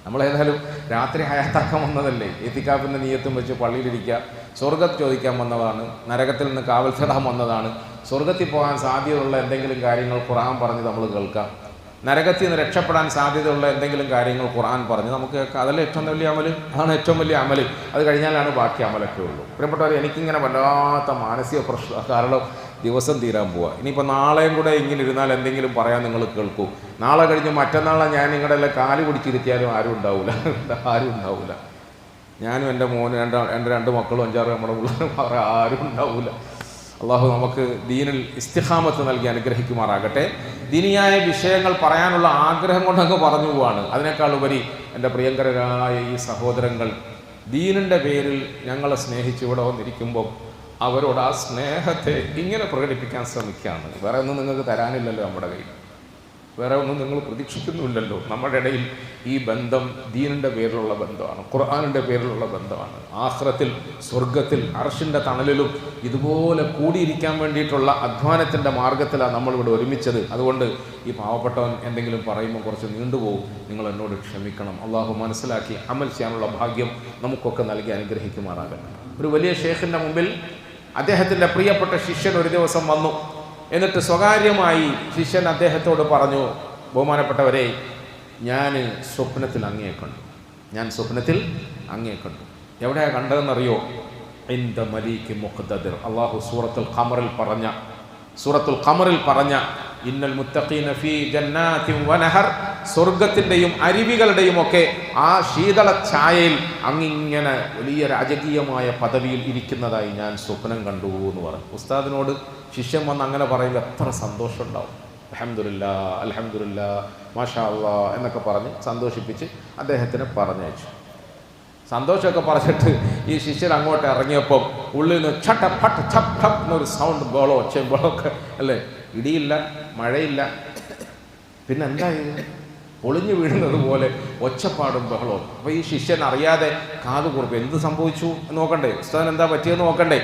നമ്മളേതായാലും രാത്രി ഹയാത്താക്കാൻ വന്നതല്ലേ, എത്തിക്കാപ്പിൻ്റെ നീയത്തും വെച്ച് പള്ളിയിലിരിക്കുക. സ്വർഗത്ത് ചോദിക്കാൻ വന്നതാണ്, നരകത്തിൽ നിന്ന് കാവൽ തേടാൻ വന്നതാണ്. സ്വർഗത്തിൽ പോകാൻ സാധ്യതയുള്ള എന്തെങ്കിലും കാര്യങ്ങൾ ഖുർആൻ പറഞ്ഞ് നമ്മൾ കേൾക്കാം. നരകത്തിൽ നിന്ന് രക്ഷപ്പെടാൻ സാധ്യതയുള്ള എന്തെങ്കിലും കാര്യങ്ങൾ ഖുർആൻ പറഞ്ഞ് നമുക്ക് കേൾക്കാം. അതല്ലേ ഏറ്റവും വലിയ അമല്, അതാണ് ഏറ്റവും വലിയ അമല്. അത് കഴിഞ്ഞാലാണ് ബാക്കി അമലൊക്കെ ഉള്ളൂ. പ്രിയപ്പെട്ടവർ, എനിക്കിങ്ങനെ വല്ലാത്ത മാനസിക പ്രശ്നം, കാരണം ദിവസം തീരാൻ പോവുക. ഇനിയിപ്പോൾ നാളെയും കൂടെ ഇങ്ങനെ ഇരുന്നാൽ എന്തെങ്കിലും പറയാൻ നിങ്ങൾ കേൾക്കൂ. നാളെ കഴിഞ്ഞ് മറ്റന്നാളെ ഞാൻ നിങ്ങളുടെ എല്ലാം കാല് പിടിച്ചിരുത്തിയാലും ആരും ഉണ്ടാവില്ല. ഞാനും എൻ്റെ മോനും എൻ്റെ 2 മക്കളും 5-6 നമ്മുടെ പിള്ളേരും അവരെ ആരും ഉണ്ടാവില്ല. അള്ളാഹു നമുക്ക് ദീനിൽ ഇസ്തിഖാമത്ത് നൽകി അനുഗ്രഹിക്കുമാറാകട്ടെ. ദീനിയായ വിഷയങ്ങൾ പറയാനുള്ള ആഗ്രഹം കൊണ്ടങ്ങ് പറഞ്ഞു പോവാണ്. അതിനേക്കാൾ ഉപരി എൻ്റെ പ്രിയങ്കരരായ ഈ സഹോദരങ്ങൾ ദീനിൻ്റെ പേരിൽ ഞങ്ങളെ സ്നേഹിച്ച് ഇവിടെ വന്നിരിക്കുമ്പോൾ അവരോട് ആ സ്നേഹത്തെ ഇങ്ങനെ പ്രകടിപ്പിക്കാൻ ശ്രമിക്കുകയാണ്. വേറെ ഒന്നും നിങ്ങൾക്ക് തരാനില്ലല്ലോ നമ്മുടെ കയ്യിൽ, വേറെ ഒന്നും നിങ്ങൾ പ്രതീക്ഷിക്കുന്നുമില്ലല്ലോ. നമ്മുടെ ഇടയിൽ ഈ ബന്ധം ദീനിൻ്റെ പേരിലുള്ള ബന്ധമാണ്, ഖുർആനിൻ്റെ പേരിലുള്ള ബന്ധമാണ്. ആഖിറത്തിൽ സ്വർഗത്തിൽ അർശിൻ്റെ തണലിലും ഇതുപോലെ കൂടിയിരിക്കാൻ വേണ്ടിയിട്ടുള്ള അധ്വാനത്തിൻ്റെ മാർഗത്തിലാണ് നമ്മളിവിടെ ഒരുമിച്ചത്. അതുകൊണ്ട് ഈ പാവപ്പെട്ടവൻ എന്തെങ്കിലും പറയുമ്പോൾ കുറച്ച് നീണ്ടുപോകും, നിങ്ങൾ എന്നോട് ക്ഷമിക്കണം. അള്ളാഹു മനസ്സിലാക്കി അമൽ ചെയ്യാനുള്ള ഭാഗ്യം നമുക്കൊക്കെ നൽകി അനുഗ്രഹിക്കുമാറാകണം. ഒരു വലിയ ഷേഖിൻ്റെ മുമ്പിൽ അദ്ദേഹത്തിൻ്റെ പ്രിയപ്പെട്ട ശിഷ്യൻ ഒരു ദിവസം വന്നു. എന്നിട്ട് സ്വകാര്യമായി ശിഷ്യൻ അദ്ദേഹത്തോട് പറഞ്ഞു, ബഹുമാനപ്പെട്ടവരെ, ഞാൻ സ്വപ്നത്തിൽ അങ്ങയെ കണ്ടു. എവിടെയാണ് കണ്ടതെന്നറിയോ? ഇൻദ മലീകി മുഖ്തദിർ. അള്ളാഹു സൂറത്തുൽ ഖമറിൽ പറഞ്ഞ ഇന്നൽ മുത്തഖീന ഫീ ജന്നാതിൻ വനഹർ, സ്വർഗത്തിൻ്റെയും അരുവികളുടെയും ഒക്കെ ആ ശീതള ഛായയിൽ അങ്ങിങ്ങനെ വലിയ രാജകീയമായ പദവിയിൽ ഇരിക്കുന്നതായി ഞാൻ സ്വപ്നം കണ്ടു എന്ന് പറഞ്ഞു. ഉസ്താദിനോട് ശിഷ്യൻ വന്ന് അങ്ങനെ പറയുമ്പോൾ എത്ര സന്തോഷം ഉണ്ടാവും. അൽഹംദുലില്ലാ മാഷാ അല്ലാഹ് എന്നൊക്കെ പറഞ്ഞ് സന്തോഷിപ്പിച്ച് അദ്ദേഹത്തിന് പറഞ്ഞയച്ചു. സന്തോഷമൊക്കെ പറഞ്ഞിട്ട് ഈ ശിഷ്യൻ അങ്ങോട്ട് ഇറങ്ങിയപ്പം ഉള്ളിൽ നിന്ന് ഛട്ട ഫട്ട് ഛപ് ഛപ് എന്നൊരു സൗണ്ട്, ബഹളമൊക്കെ അല്ലേ. ഇടിയില്ല, മഴയില്ല, പിന്നെ എന്താ ഇത്? ഒളിഞ്ഞു വീഴുന്നത് പോലെ ഒച്ചപ്പാടും ബഹളവും. അപ്പോൾ ഈ ശിഷ്യൻ അറിയാതെ കാത് കുറുപ്പ്, എന്ത് സംഭവിച്ചു നോക്കണ്ടേ, ഉസ്താദിന് എന്താ പറ്റിയെന്ന് നോക്കണ്ടേ.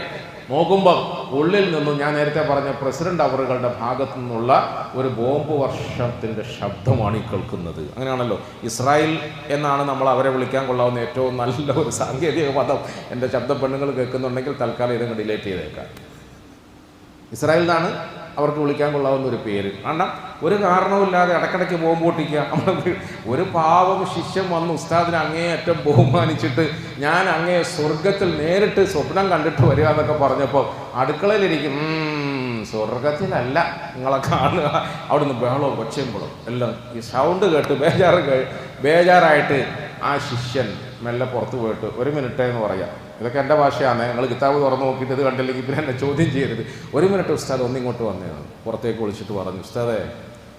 നോക്കുമ്പം ഉള്ളിൽ നിന്നും ഞാൻ നേരത്തെ പറഞ്ഞ പ്രസിഡന്റ് അവറുകളുടെ ഭാഗത്തു നിന്നുള്ള ഒരു ബോംബ് വർഷത്തിൻ്റെ ശബ്ദമാണ് ഈ കേൾക്കുന്നത്. അങ്ങനെയാണല്ലോ, ഇസ്രായേൽ എന്നാണ് നമ്മൾ അവരെ വിളിക്കാൻ കൊള്ളാവുന്ന ഏറ്റവും നല്ല ഒരു സാങ്കേതിക പദം. എൻ്റെ ശബ്ദം പെണ്ണുങ്ങൾ കേൾക്കുന്നുണ്ടെങ്കിൽ തൽക്കാലം ഇതങ്ങ് ഡിലേറ്റ് ചെയ്തേക്കാം. ഇസ്രായേൽ എന്നാണ് അവർക്ക് വിളിക്കാൻ കൊള്ളാവുന്ന ഒരു പേര്. കാരണം ഒരു കാരണവുമില്ലാതെ ഇടയ്ക്കിടയ്ക്ക് ബോംബ് പൊട്ടിക്കുക. ഒരു പാവം ശിഷ്യൻ വന്ന് ഉസ്താദിനെ അങ്ങേയറ്റം ബഹുമാനിച്ചിട്ട് ഞാൻ അങ്ങേ സ്വർഗത്തിൽ നേരിട്ട് സ്വപ്നം കണ്ടിട്ട് വരിക എന്നൊക്കെ പറഞ്ഞപ്പോൾ അടുക്കളയിലിരിക്കും സ്വർഗത്തിലല്ല നിങ്ങളെ കാണുക. അവിടുന്ന് ബഹളവും ഒച്ചയുമ്പോഴും എല്ലാം ഈ സൗണ്ട് കേട്ട് ബേജാറായിട്ട് ആ ശിഷ്യൻ മെല്ലെ പുറത്ത് പോയിട്ട് 1 മിനിറ്റ് എന്ന് പറയാം. ഇതൊക്കെ എൻ്റെ ഭാഷയാണ്, നിങ്ങൾ കിതാബ് തുറന്ന് നോക്കിയിട്ട് ഇത് കണ്ടില്ലെങ്കിൽ പിന്നെ എന്നെ ചോദ്യം ചെയ്യരുത്. 1 മിനിറ്റ് ഉസ്താദ് ഒന്നിങ്ങോട്ട് വന്നതാണ്. പുറത്തേക്ക് വിളിച്ചിട്ട് പറഞ്ഞു, ഉസ്താദേ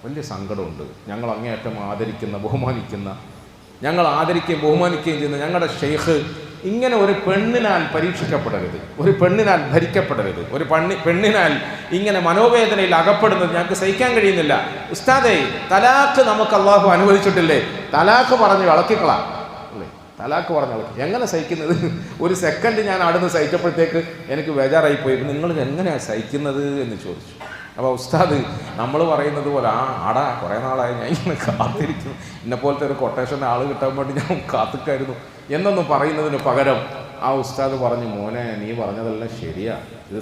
വലിയ സങ്കടമുണ്ട്. ഞങ്ങൾ അങ്ങേയറ്റം ആദരിക്കുന്ന ബഹുമാനിക്കുകയും ചെയ്യുന്ന ഞങ്ങളുടെ ഷെയ്ഖ് ഇങ്ങനെ ഒരു പെണ്ണിനാൽ പരീക്ഷിക്കപ്പെടരുത്, ഒരു പെണ്ണിനാൽ ഭരിക്കപ്പെടരുത്, ഒരു പെണ്ണിനാൽ ഇങ്ങനെ മനോവേദനയിൽ അകപ്പെടുന്നത് ഞങ്ങൾക്ക് സഹിക്കാൻ കഴിയുന്നില്ല. ഉസ്താദേ, തലാഖ് നമുക്ക് അള്ളാഹു അനുവദിച്ചിട്ടില്ലേ? തലാഖ് പറഞ്ഞ് ഇളക്കിക്കളാം അല്ലേ? തലാഖ് പറഞ്ഞ് ഇളക്കി എങ്ങനെ സഹിക്കുന്നത്? ഒരു സെക്കൻഡ് ഞാൻ അവിടുന്ന് സഹിച്ചപ്പോഴത്തേക്ക് എനിക്ക് ബേജാറായിപ്പോയി. നിങ്ങൾ എങ്ങനെയാണ് സഹിക്കുന്നത് എന്ന് ചോദിച്ചു. അപ്പോൾ ഉസ്താദ് നമ്മൾ പറയുന്നത് പോലെ കുറേ നാളായി ഞാൻ ഇങ്ങനെ കാത്തിരിക്കുന്നു, എന്നെപ്പോലത്തെ ഒരു കൊട്ടേഷൻ്റെ ആൾ കിട്ടാൻ വേണ്ടി ഞാൻ കാത്തിക്കായിരുന്നു എന്നൊന്നും പറയുന്നതിന് പകരം ആ ഉസ്താദ് പറഞ്ഞു, മോനെ നീ പറഞ്ഞതെല്ലാം ശരിയാ, ഇത്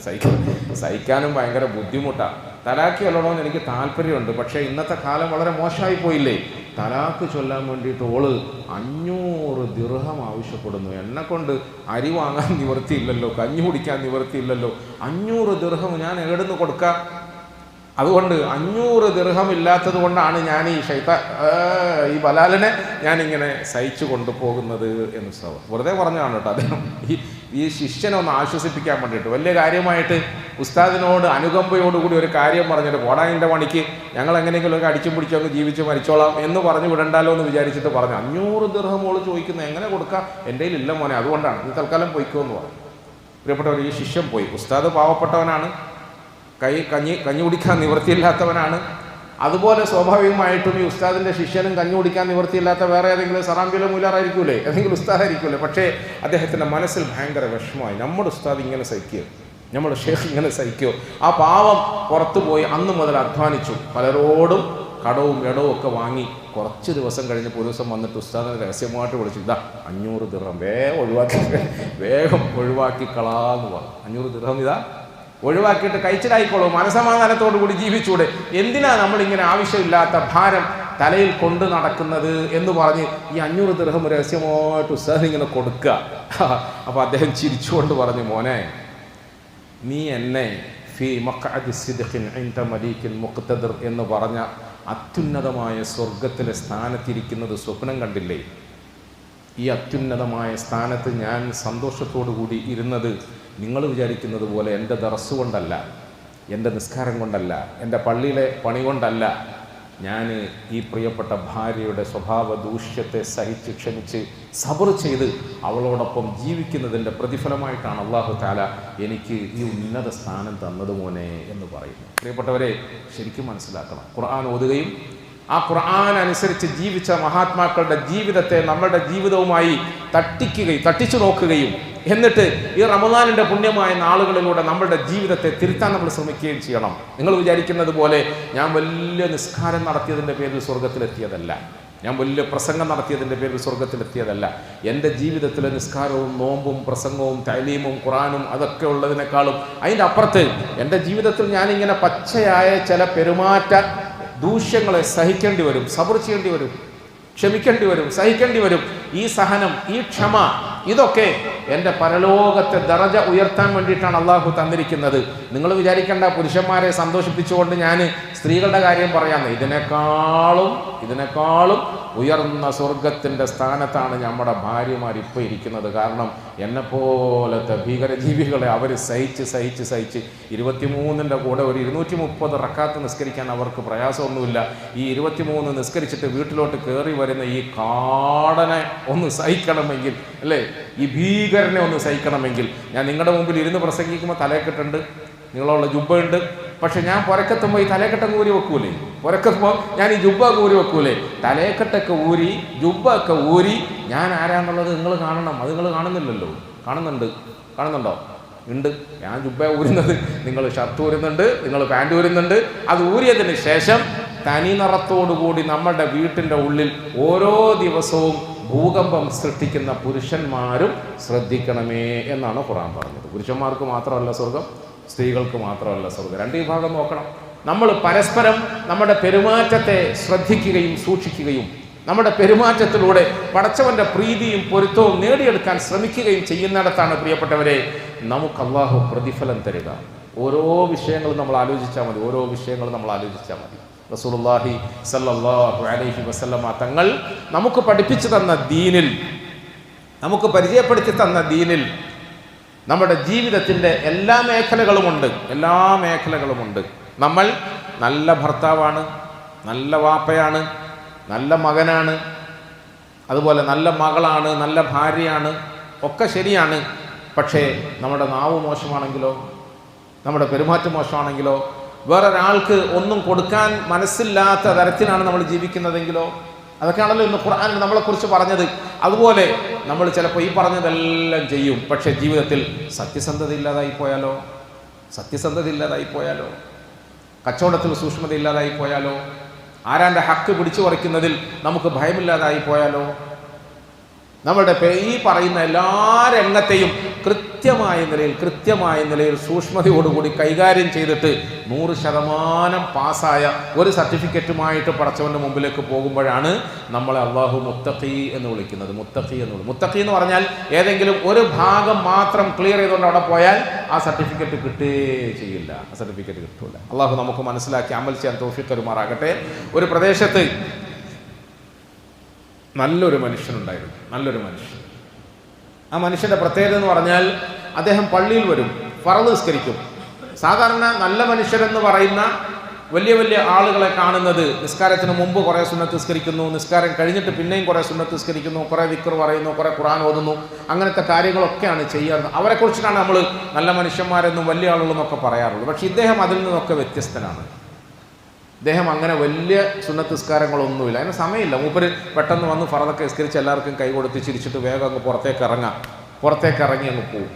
സഹിക്കാനും ഭയങ്കര ബുദ്ധിമുട്ടാണ്. തലാഖ് ചൊല്ലണമെന്ന് എനിക്ക് താല്പര്യമുണ്ട്, പക്ഷേ ഇന്നത്തെ കാലം വളരെ മോശമായി പോയില്ലേ? തലാഖ് ചൊല്ലാൻ വേണ്ടിയിട്ട് ഓള് 500 ദിർഹം ആവശ്യപ്പെടുന്നു. എന്നെക്കൊണ്ട് അരി വാങ്ങാൻ നിവൃത്തിയില്ലല്ലോ, കഞ്ഞി കുടിക്കാൻ നിവൃത്തിയില്ലല്ലോ, 500 ദിർഹം ഞാൻ എവിടുന്ന് കൊടുക്കാം? അതുകൊണ്ട് 500 ദിർഹം ഇല്ലാത്തത് കൊണ്ടാണ് ഞാൻ ഈ ബലാലിനെ ഞാനിങ്ങനെ സഹിച്ചു കൊണ്ടുപോകുന്നത് എന്ന് വെറുതെ പറഞ്ഞതാണ് കേട്ടോ അദ്ദേഹം. ഈ ശിഷ്യനെ ഒന്ന് ആശ്വസിപ്പിക്കാൻ വേണ്ടിയിട്ട് വലിയ കാര്യമായിട്ട് ഉസ്താദിനോട് അനുകമ്പയോടുകൂടി ഒരു കാര്യം പറഞ്ഞിട്ട് പോടാനിൻ്റെ പണിക്ക് ഞങ്ങൾ എങ്ങനെയെങ്കിലും ഒക്കെ അടിച്ചും പിടിച്ചോ അങ്ങ് ജീവിച്ച് മരിച്ചോളാം എന്ന് പറഞ്ഞു വിടണ്ടല്ലോ എന്ന് വിചാരിച്ചിട്ട് പറഞ്ഞു. 500 ദിർഹം ഓള് ചോദിക്കുന്നത് എങ്ങനെ കൊടുക്കാം? എൻ്റെ കയ്യിലില്ല മോനെ, അതുകൊണ്ടാണ് ഇത് തൽക്കാലം പോയിക്കോ എന്ന് പറഞ്ഞു. പ്രിയപ്പെട്ടവർ, ഈ ശിഷ്യൻ പോയി. ഉസ്താദ് പാവപ്പെട്ടവനാണ്, കഞ്ഞി കുടിക്കാൻ നിവൃത്തിയില്ലാത്തവനാണ്. അതുപോലെ സ്വാഭാവികമായിട്ടും ഈ ഉസ്താദിൻ്റെ ശിഷ്യനും കഞ്ഞി കുടിക്കാൻ നിവൃത്തിയില്ലാത്ത വേറെ ഏതെങ്കിലും സറാമ്പിയിലെ മൂലാറായിരിക്കൂലേ, ഏതെങ്കിലും ഉസ്താദായിരിക്കൂലേ. പക്ഷേ അദ്ദേഹത്തിൻ്റെ മനസ്സിൽ ഭയങ്കര വിഷമമായി. നമ്മുടെ ഉസ്താദ് ഇങ്ങനെ സഹിക്കുകയോ, നമ്മുടെ ഷേഖ് ഇങ്ങനെ സഹിക്കുകയോ? ആ പാവം പുറത്തു പോയി അന്ന് മുതൽ അധ്വാനിച്ചു, പലരോടും കടവും ഇടവും ഒക്കെ വാങ്ങി. കുറച്ച് ദിവസം കഴിഞ്ഞപ്പോൾ ഒരു ദിവസം വന്നിട്ട് ഉസ്താദിനെ രഹസ്യമായിട്ട് വിളിച്ചു, ഇതാ 500 ദിർഹം വേഗം ഒഴിവാക്കി കളാന്ന് പറഞ്ഞു. 500 ദിർഹം ഇതാ ഒഴിവാക്കിയിട്ട് കഴിച്ചിലായിക്കോളൂ, മനസമാധാനത്തോടു കൂടി ജീവിച്ചൂടെ, എന്തിനാ നമ്മളിങ്ങനെ ആവശ്യമില്ലാത്ത ഭാരം തലയിൽ കൊണ്ട് നടക്കുന്നത് എന്ന് പറഞ്ഞ് ഈ 500 ദിർഹം രഹസ്യമായിട്ട് ഉസ്താദ് ഇങ്ങനെ കൊടുക്കുക. അപ്പോൾ അദ്ദേഹം ചിരിച്ചുകൊണ്ട് പറഞ്ഞു, മോനെ നീ എന്നെ ഫീ മഖഅദി സിദ്ഖിൻ ഇൻദ മലീകിൽ മുഖ്തദിർ എന്ന് പറഞ്ഞ അത്യുന്നതമായ സ്വർഗത്തിലെ സ്ഥാനത്തിരിക്കുന്നത് സ്വപ്നം കണ്ടില്ലേ? ഈ അത്യുന്നതമായ സ്ഥാനത്ത് ഞാൻ സന്തോഷത്തോടു കൂടി ഇരുന്നത് നിങ്ങൾ വിചാരിക്കുന്നത് പോലെ എൻ്റെ ദർസ് കൊണ്ടല്ല, എൻ്റെ നിസ്കാരം കൊണ്ടല്ല, എൻ്റെ പള്ളിയിലെ പണി കൊണ്ടല്ല. ഞാൻ ഈ പ്രിയപ്പെട്ട ഭാര്യയുടെ സ്വഭാവ ദൂഷ്യത്തെ സഹിച്ച് ക്ഷമിച്ച് സബർ ചെയ്ത് അവളോടൊപ്പം ജീവിക്കുന്നതിൻ്റെ പ്രതിഫലമായിട്ടാണ് അല്ലാഹു തആല എനിക്ക് ഈ ഉന്നത സ്ഥാനം തന്നത് മോനെ എന്ന് പറയുന്നു. പ്രിയപ്പെട്ടവരെ, ശരിക്കും മനസ്സിലാക്കണം. ഖുർആൻ ഓതുകയും ആ ഖുർആൻ അനുസരിച്ച് ജീവിച്ച മഹാത്മാക്കളുടെ ജീവിതത്തെ നമ്മളുടെ ജീവിതവുമായി തട്ടിച്ചു നോക്കുകയും എന്നിട്ട് ഈ റമദാനിൻ്റെ പുണ്യമായ നാളുകളിലൂടെ നമ്മളുടെ ജീവിതത്തെ തിരുത്താൻ നമ്മൾ ശ്രമിക്കുകയും ചെയ്യണം. നിങ്ങൾ വിചാരിക്കുന്നത് പോലെ ഞാൻ വലിയ നിസ്കാരം നടത്തിയതിൻ്റെ പേരിൽ സ്വർഗത്തിലെത്തിയതല്ല, ഞാൻ വലിയ പ്രസംഗം നടത്തിയതിൻ്റെ പേരിൽ സ്വർഗത്തിലെത്തിയതല്ല. എൻ്റെ ജീവിതത്തിലെ നിസ്കാരവും നോമ്പും പ്രസംഗവും തഅലീമും ഖുർആനും അതൊക്കെ ഉള്ളതിനേക്കാളും അതിൻ്റെ അപ്പുറത്ത് എൻ്റെ ജീവിതത്തിൽ ഞാനിങ്ങനെ പച്ചയായ ചില പെരുമാറ്റ ദൂഷ്യങ്ങളെ സഹിക്കേണ്ടി വരും, സബർ ചെയ്യേണ്ടി വരും, ക്ഷമിക്കേണ്ടി വരും, സഹിക്കേണ്ടി വരും. ഈ സഹനം, ഈ ക്ഷമ, ഇതൊക്കെ എൻ്റെ പരലോകത്തെ ദറജ ഉയർത്താൻ വേണ്ടിയിട്ടാണ് അള്ളാഹു തന്നിരിക്കുന്നത്. നിങ്ങൾ വിചാരിക്കേണ്ട പുരുഷന്മാരെ സന്തോഷിപ്പിച്ചുകൊണ്ട് ഞാൻ സ്ത്രീകളുടെ കാര്യം പറയാമെന്ന്. ഇതിനേക്കാളും ഉയർന്ന സ്വർഗത്തിൻ്റെ സ്ഥാനത്താണ് നമ്മുടെ ഭാര്യമാർ ഇപ്പോൾ ഇരിക്കുന്നത്. കാരണം എന്നെപ്പോലത്തെ ഭീകരജീവികളെ അവർ സഹിച്ച് 23ൻ്റെ കൂടെ ഒരു 230 റക്കാത്ത് നിസ്കരിക്കാൻ അവർക്ക് പ്രയാസമൊന്നുമില്ല. ഈ 23 നിസ്കരിച്ചിട്ട് വീട്ടിലോട്ട് കയറി വരുന്ന ഈ കാടനെ ഒന്ന് സഹിക്കണമെങ്കിൽ, അല്ലേ, ഈ ഭീകരനെ ഒന്ന് സഹിക്കണമെങ്കിൽ, ഞാൻ നിങ്ങളുടെ മുമ്പിൽ ഇരുന്ന് പ്രസംഗിക്കുമ്പോൾ തലക്കെട്ടുണ്ട്, നിങ്ങളുള്ള ജുബ്ബയുണ്ട്, പക്ഷെ ഞാൻ പുരക്കത്തുമ്പോൾ ഈ തലക്കെട്ടൊക്കെ ഊരി വെക്കൂലേ? പുരക്കത്തുമ്പോൾ ഞാൻ ഈ ജുബ്ബ ഊരി വെക്കൂലേ? തലക്കെട്ടൊക്കെ ഊരി ജുബ്ബ ഒക്കെ ഊരി ഞാൻ ആരാന്നുള്ളത് നിങ്ങൾ കാണണം. അത് നിങ്ങൾ കാണുന്നില്ലല്ലോ. കാണുന്നുണ്ടോ? ഉണ്ട്. ഞാൻ ജുബ്ബ ഊരുന്നത്, നിങ്ങൾ ഷർട്ട് ഊരുന്നുണ്ട്, നിങ്ങൾ പാൻറ് ഊരുന്നുണ്ട്. അത് ഊരിയതിന് ശേഷം തനി നിറത്തോടുകൂടി നമ്മുടെ വീട്ടിൻ്റെ ഉള്ളിൽ ഓരോ ദിവസവും ഭൂകമ്പം സൃഷ്ടിക്കുന്ന പുരുഷന്മാരും ശ്രദ്ധിക്കണമേ എന്നാണ് ഖുർആൻ പറഞ്ഞത്. പുരുഷന്മാർക്ക് മാത്രമല്ല സ്വർഗം, സ്ത്രീകൾക്ക് മാത്രമല്ല സ്വർഗം. 2 വിഭാഗം നോക്കണം. നമ്മൾ പരസ്പരം നമ്മുടെ പെരുമാറ്റത്തെ ശ്രദ്ധിക്കുകയും സൂക്ഷിക്കുകയും നമ്മുടെ പെരുമാറ്റത്തിലൂടെ പടച്ചവൻ്റെ പ്രീതിയും പൊരുത്തവും നേടിയെടുക്കാൻ ശ്രമിക്കുകയും ചെയ്യുന്നിടത്താണ് പ്രിയപ്പെട്ടവരെ നമുക്ക് അല്ലാഹു പ്രതിഫലം തരിക. ഓരോ വിഷയങ്ങളും നമ്മൾ ആലോചിച്ചാൽ മതി, ഓരോ വിഷയങ്ങളും നമ്മൾ ആലോചിച്ചാൽ മതി. റസൂലുള്ളാഹി സ്വല്ലല്ലാഹു അലൈഹി വസല്ലമ തങ്ങൾ നമുക്ക് പഠിപ്പിച്ചു തന്ന ദീനിൽ, നമുക്ക് പരിചയപ്പെടുത്തി തന്ന ദീനിൽ നമ്മുടെ ജീവിതത്തിൻ്റെ എല്ലാ മേഖലകളുമുണ്ട്, എല്ലാ മേഖലകളുമുണ്ട്. നമ്മൾ നല്ല ഭർത്താവാണ്, നല്ല വാപ്പയാണ്, നല്ല മകനാണ്, അതുപോലെ നല്ല മകളാണ്, നല്ല ഭാര്യയാണ്, ഒക്കെ ശരിയാണ്. പക്ഷേ നമ്മുടെ നാവ് മോശമാണെങ്കിലോ, നമ്മുടെ പെരുമാറ്റം മോശമാണെങ്കിലോ, വേറൊരാൾക്ക് ഒന്നും കൊടുക്കാൻ മനസ്സില്ലാത്ത തരത്തിലാണ് നമ്മൾ ജീവിക്കുന്നതെങ്കിലോ, അതൊക്കെയാണല്ലോ ഇന്ന് ഖുർആൻ നമ്മളെക്കുറിച്ച് പറഞ്ഞത്. അതുപോലെ നമ്മൾ ചിലപ്പോൾ ഈ പറഞ്ഞതെല്ലാം ചെയ്യും, പക്ഷേ ജീവിതത്തിൽ സത്യസന്ധത ഇല്ലാതായി പോയാലോ, സത്യസന്ധത ഇല്ലാതായി പോയാലോ, കച്ചവടത്തിൽ സൂക്ഷ്മത ഇല്ലാതായി പോയാലോ, ആരാൻ്റെ ഹക്ക് പിടിച്ചു പറിക്കുന്നതിൽ നമുക്ക് ഭയമില്ലാതായി പോയാലോ, നമ്മുടെ ഈ പറയുന്ന എല്ലാ രംഗത്തെയും കൃത്യമായ നിലയിൽ സൂക്ഷ്മതയോടുകൂടി കൈകാര്യം ചെയ്തിട്ട് 100% പാസ്സായ ഒരു സർട്ടിഫിക്കറ്റുമായിട്ട് പടച്ചവൻ്റെ മുമ്പിലേക്ക് പോകുമ്പോഴാണ് നമ്മളെ അള്ളാഹു മുത്തഖി എന്ന് വിളിക്കുന്നത്. മുത്തഖി എന്ന് പറഞ്ഞാൽ ഏതെങ്കിലും ഒരു ഭാഗം മാത്രം ക്ലിയർ ചെയ്തുകൊണ്ട് അവിടെ പോയാൽ ആ സർട്ടിഫിക്കറ്റ് കിട്ടുകയേ ചെയ്യില്ല, ആ സർട്ടിഫിക്കറ്റ് കിട്ടില്ല. അള്ളാഹു നമുക്ക് മനസ്സിലാക്കി അമൽ ചെയ്യാൻ തൗഫീഖ് തരുമാറാകട്ടെ. ഒരു പ്രദേശത്ത് നല്ലൊരു മനുഷ്യനുണ്ടായിരുന്നു, നല്ലൊരു മനുഷ്യൻ. ആ മനുഷ്യൻ്റെ പ്രത്യേകത എന്ന് പറഞ്ഞാൽ അദ്ദേഹം പള്ളിയിൽ വരും, ഫർള് നിസ്കരിക്കും. സാധാരണ നല്ല മനുഷ്യരെന്ന് പറയുന്ന വലിയ വലിയ ആളുകളെ കാണുന്നത് നിസ്കാരത്തിന് മുമ്പ് കുറേ സുന്നത്ത് നിസ്കരിക്കുന്നു, നിസ്കാരം കഴിഞ്ഞിട്ട് പിന്നെയും കുറേ സുന്നത്ത് നിസ്കരിക്കുന്നു, കുറേ ദിക്ർ പറയുന്നു, കുറേ ഖുർആൻ ഓതുന്നു, അങ്ങനത്തെ കാര്യങ്ങളൊക്കെയാണ് ചെയ്യാറ്. അവരെക്കുറിച്ചിട്ടാണ് നമ്മൾ നല്ല മനുഷ്യന്മാരെന്നും വലിയ ആളുകളെന്നൊക്കെ പറയാറുള്ളത്. പക്ഷേ ഇദ്ദേഹം അതിൽ നിന്നൊക്കെ വ്യത്യസ്തനാണ്. അദ്ദേഹം അങ്ങനെ വലിയ സുന്നത്ത് നിസ്കാരങ്ങളൊന്നുമില്ല, അതിന് സമയമില്ല. മൂപ്പര് പെട്ടെന്ന് വന്ന് ഫർളൊക്കെ നിസ്കരിച്ച് എല്ലാവർക്കും കൈ കൊടുത്ത് ചിരിച്ചിട്ട് വേഗം അങ്ങ് പുറത്തേക്ക് ഇറങ്ങി അങ്ങ് പോകും.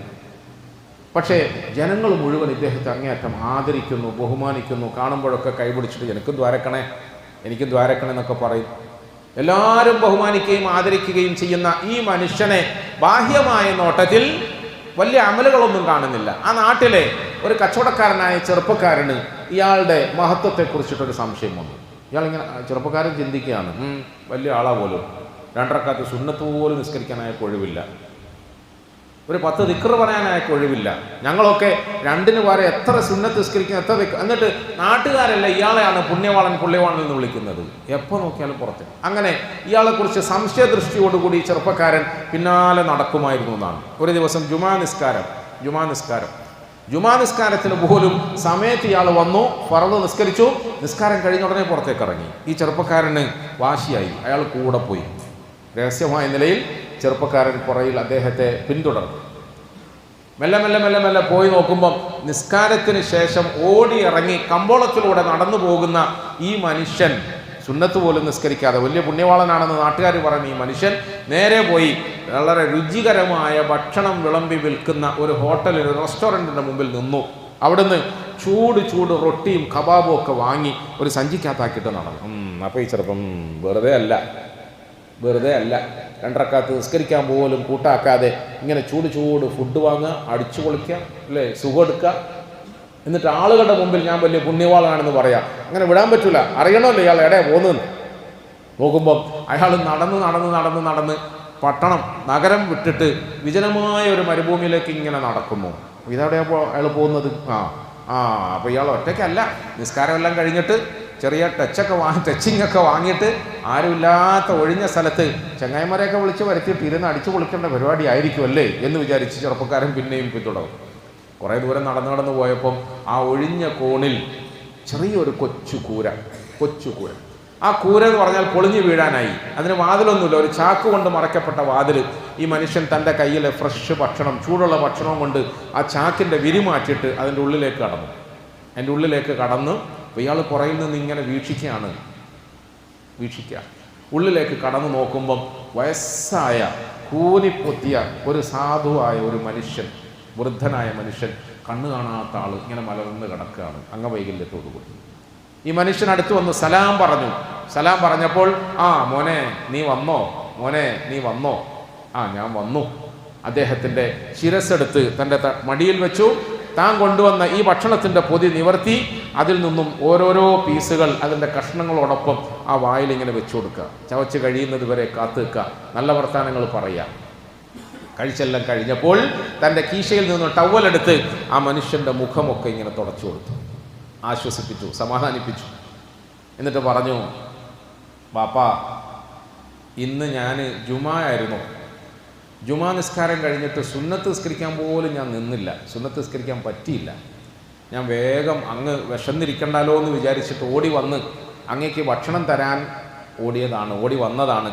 പക്ഷേ ജനങ്ങൾ മുഴുവൻ ഇദ്ദേഹത്തെ അങ്ങേയറ്റം ആദരിക്കുന്നു, ബഹുമാനിക്കുന്നു. കാണുമ്പോഴൊക്കെ കൈപിടിച്ചിട്ട് എനിക്കും ദ്വാരക്കണേ എന്നൊക്കെ പറയും. എല്ലാവരും ബഹുമാനിക്കുകയും ആദരിക്കുകയും ചെയ്യുന്ന ഈ മനുഷ്യനെ ബാഹ്യമായ നോട്ടത്തിൽ വലിയ അമലുകളൊന്നും കാണുന്നില്ല. ആ നാട്ടിലെ ഒരു കച്ചവടക്കാരനായ ചെറുപ്പക്കാരന് ഇയാളുടെ മഹത്വത്തെക്കുറിച്ചിട്ടൊരു സംശയം വന്നു. ഇയാളിങ്ങനെ ചെറുപ്പക്കാരൻ ചിന്തിക്കുകയാണ്, വലിയ ആളാ പോലും 2 റക്അത്ത് സുന്നത്ത് പോലും നിസ്കരിക്കാനായ ഒഴിവില്ല, ഒരു 10 ദിക്ർ പറയാനായ ഒഴിവില്ല. ഞങ്ങളൊക്കെ 2-ന് വരെ എത്ര സുന്നത്ത് നിസ്കരിക്കുന്ന, എത്ര ദിക്ർ, എന്നിട്ട് നാട്ടുകാരല്ല ഇയാളെയാണ് പുണ്യവാളൻ എന്ന് വിളിക്കുന്നത്. എപ്പോൾ നോക്കിയാലും പുറത്ത്. അങ്ങനെ ഇയാളെക്കുറിച്ച് സംശയദൃഷ്ടിയോടുകൂടി ചെറുപ്പക്കാരൻ പിന്നാലെ നടക്കുമായിരുന്നു എന്നാണ്. ഒരു ദിവസം ജുമാ നിസ്കാരത്തിന് പോലും സമയത്ത് ഇയാൾ വന്നു, ഫർള് നിസ്കരിച്ചു, നിസ്കാരം കഴിഞ്ഞ ഉടനെ പുറത്തേക്ക് ഇറങ്ങി. ഈ ചെറുപ്പക്കാരന് വാശിയായി, അയാൾ കൂടെ പോയി. രഹസ്യമായ നിലയിൽ ചെറുപ്പക്കാരൻ പുറയിൽ അദ്ദേഹത്തെ പിന്തുടർന്നു. മെല്ലെ പോയി നോക്കുമ്പം നിസ്കാരത്തിന് ശേഷം ഓടി ഇറങ്ങി കമ്പോളത്തിലൂടെ നടന്നു പോകുന്ന ഈ മനുഷ്യൻ സുന്നത്ത് പോലും നിസ്കരിക്കാതെ, വലിയ പുണ്യവാളനാണെന്ന് നാട്ടുകാർ പറയുന്ന ഈ മനുഷ്യൻ നേരെ പോയി വളരെ രുചികരമായ ഭക്ഷണം വിളമ്പി വിൽക്കുന്ന ഒരു ഹോട്ടലിൽ, ഒരു റെസ്റ്റോറൻറ്റിൻ്റെ മുമ്പിൽ നിന്നു. അവിടുന്ന് ചൂട് റൊട്ടിയും കബാബും ഒക്കെ വാങ്ങി ഒരു സഞ്ചിക്കകത്താക്കിയിട്ട് നടന്നു. അപ്പോൾ ഈ ചെറുപ്പം വെറുതെ അല്ല 2 റക്അത്ത് നിസ്കരിക്കാൻ പോലും കൂട്ടാക്കാതെ ഇങ്ങനെ ചൂട് ഫുഡ് വാങ്ങുക, അടിച്ചു പൊളിക്കുക, അല്ലേ, സുഖം എടുക്കുക, എന്നിട്ട് ആളുകളുടെ മുമ്പിൽ ഞാൻ വലിയ പുണ്യവാളാണെന്ന് പറയാം. അങ്ങനെ വിടാൻ പറ്റില്ല, അറിയണമല്ലോ ഇയാൾ എവിടെയാ പോകുന്നത്. നോക്കുമ്പം അയാൾ നടന്ന് നഗരം വിട്ടിട്ട് വിജനമായ ഒരു മരുഭൂമിയിലേക്ക് ഇങ്ങനെ നടക്കുന്നു. ഇതെവിടെയാ അയാൾ പോകുന്നത്? അപ്പോൾ ഇയാൾ ഒറ്റയ്ക്കല്ല, നിസ്കാരമെല്ലാം കഴിഞ്ഞിട്ട് ചെറിയ ടച്ചിങ് ഒക്കെ വാങ്ങിയിട്ട് ആരുമില്ലാത്ത ഒഴിഞ്ഞ സ്ഥലത്ത് ചങ്ങായിമാരെയൊക്കെ വിളിച്ച് വരുത്തിയിട്ട് ഇരുന്ന് അടിച്ചു പൊളിക്കേണ്ട പരിപാടി ആയിരിക്കുമല്ലേ എന്ന് വിചാരിച്ച് ചെറുപ്പക്കാരൻ പിന്നെയും പിന്തുടർന്നു. കുറേ ദൂരം നടന്നു പോയപ്പം ആ ഒഴിഞ്ഞ കോണിൽ ചെറിയൊരു കൊച്ചു കൂര. ആ കൂര എന്ന് പറഞ്ഞാൽ പൊളിഞ്ഞു വീഴാനായി. അതിന് വാതിലൊന്നുമില്ല, ഒരു ചാക്ക് കൊണ്ട് മറയ്ക്കപ്പെട്ട വാതിൽ. ഈ മനുഷ്യൻ തൻ്റെ കയ്യിലെ ഫ്രഷ് ഭക്ഷണം, ചൂടുള്ള ഭക്ഷണവും കൊണ്ട് ആ ചാക്കിൻ്റെ വിരി മാറ്റിയിട്ട് അതിൻ്റെ ഉള്ളിലേക്ക് കടന്നു. അപ്പോൾ ഇയാൾ പുറയിൽ നിന്ന് ഇങ്ങനെ വീക്ഷിക്കുക. ഉള്ളിലേക്ക് കടന്നു നോക്കുമ്പം വയസ്സായ കൂനിപ്പൊത്തിയ ഒരു സാധുവായ ഒരു മനുഷ്യൻ, വൃദ്ധനായ മനുഷ്യൻ, കണ്ണു കാണാത്ത ആൾ ഇങ്ങനെ മലർന്ന് കിടക്കുകയാണ് അംഗവൈകല്യത്തോടുകൂടി. ഈ മനുഷ്യൻ അടുത്ത് വന്ന് സലാം പറഞ്ഞപ്പോൾ മോനെ നീ വന്നോ? ഞാൻ വന്നു. അദ്ദേഹത്തിൻ്റെ ശിരസ്സെടുത്ത് തൻ്റെ മടിയിൽ വെച്ചു. താൻ കൊണ്ടുവന്ന ഈ ഭക്ഷണത്തിൻ്റെ പൊതി നിവർത്തി അതിൽ നിന്നും ഓരോരോ പീസുകൾ അതിൻ്റെ കഷ്ണങ്ങളോടൊപ്പം ആ വായിൽ ഇങ്ങനെ വെച്ചു കൊടുക്കുക. ചവച്ച് കഴിയുന്നത് വരെ കാത്തു നിൽക്കുക, നല്ല വർത്തമാനങ്ങൾ പറയുക. കഴിച്ചെല്ലാം കഴിഞ്ഞപ്പോൾ തൻ്റെ കീശയിൽ നിന്ന് ടവലെടുത്ത് ആ മനുഷ്യൻ്റെ മുഖമൊക്കെ ഇങ്ങനെ തുടച്ചു കൊടുത്തു, ആശ്വസിപ്പിച്ചു, സമാധാനിപ്പിച്ചു. എന്നിട്ട് പറഞ്ഞു, ബാപ്പാ, ഇന്ന് ഞാൻ ജുമാ ആയിരുന്നു, ജുമാ നിസ്കാരം കഴിഞ്ഞിട്ട് സുന്നത്ത് നിസ്കരിക്കാൻ പോലും ഞാൻ നിന്നില്ല, സുന്നത്ത് നിസ്കരിക്കാൻ പറ്റിയില്ല. ഞാൻ വേഗം അങ്ങ് വിശന്നിരിക്കണ്ടല്ലോ എന്ന് വിചാരിച്ചിട്ട് ഓടി വന്ന് അങ്ങേക്ക് ഭക്ഷണം തരാൻ ഓടി വന്നതാണ്.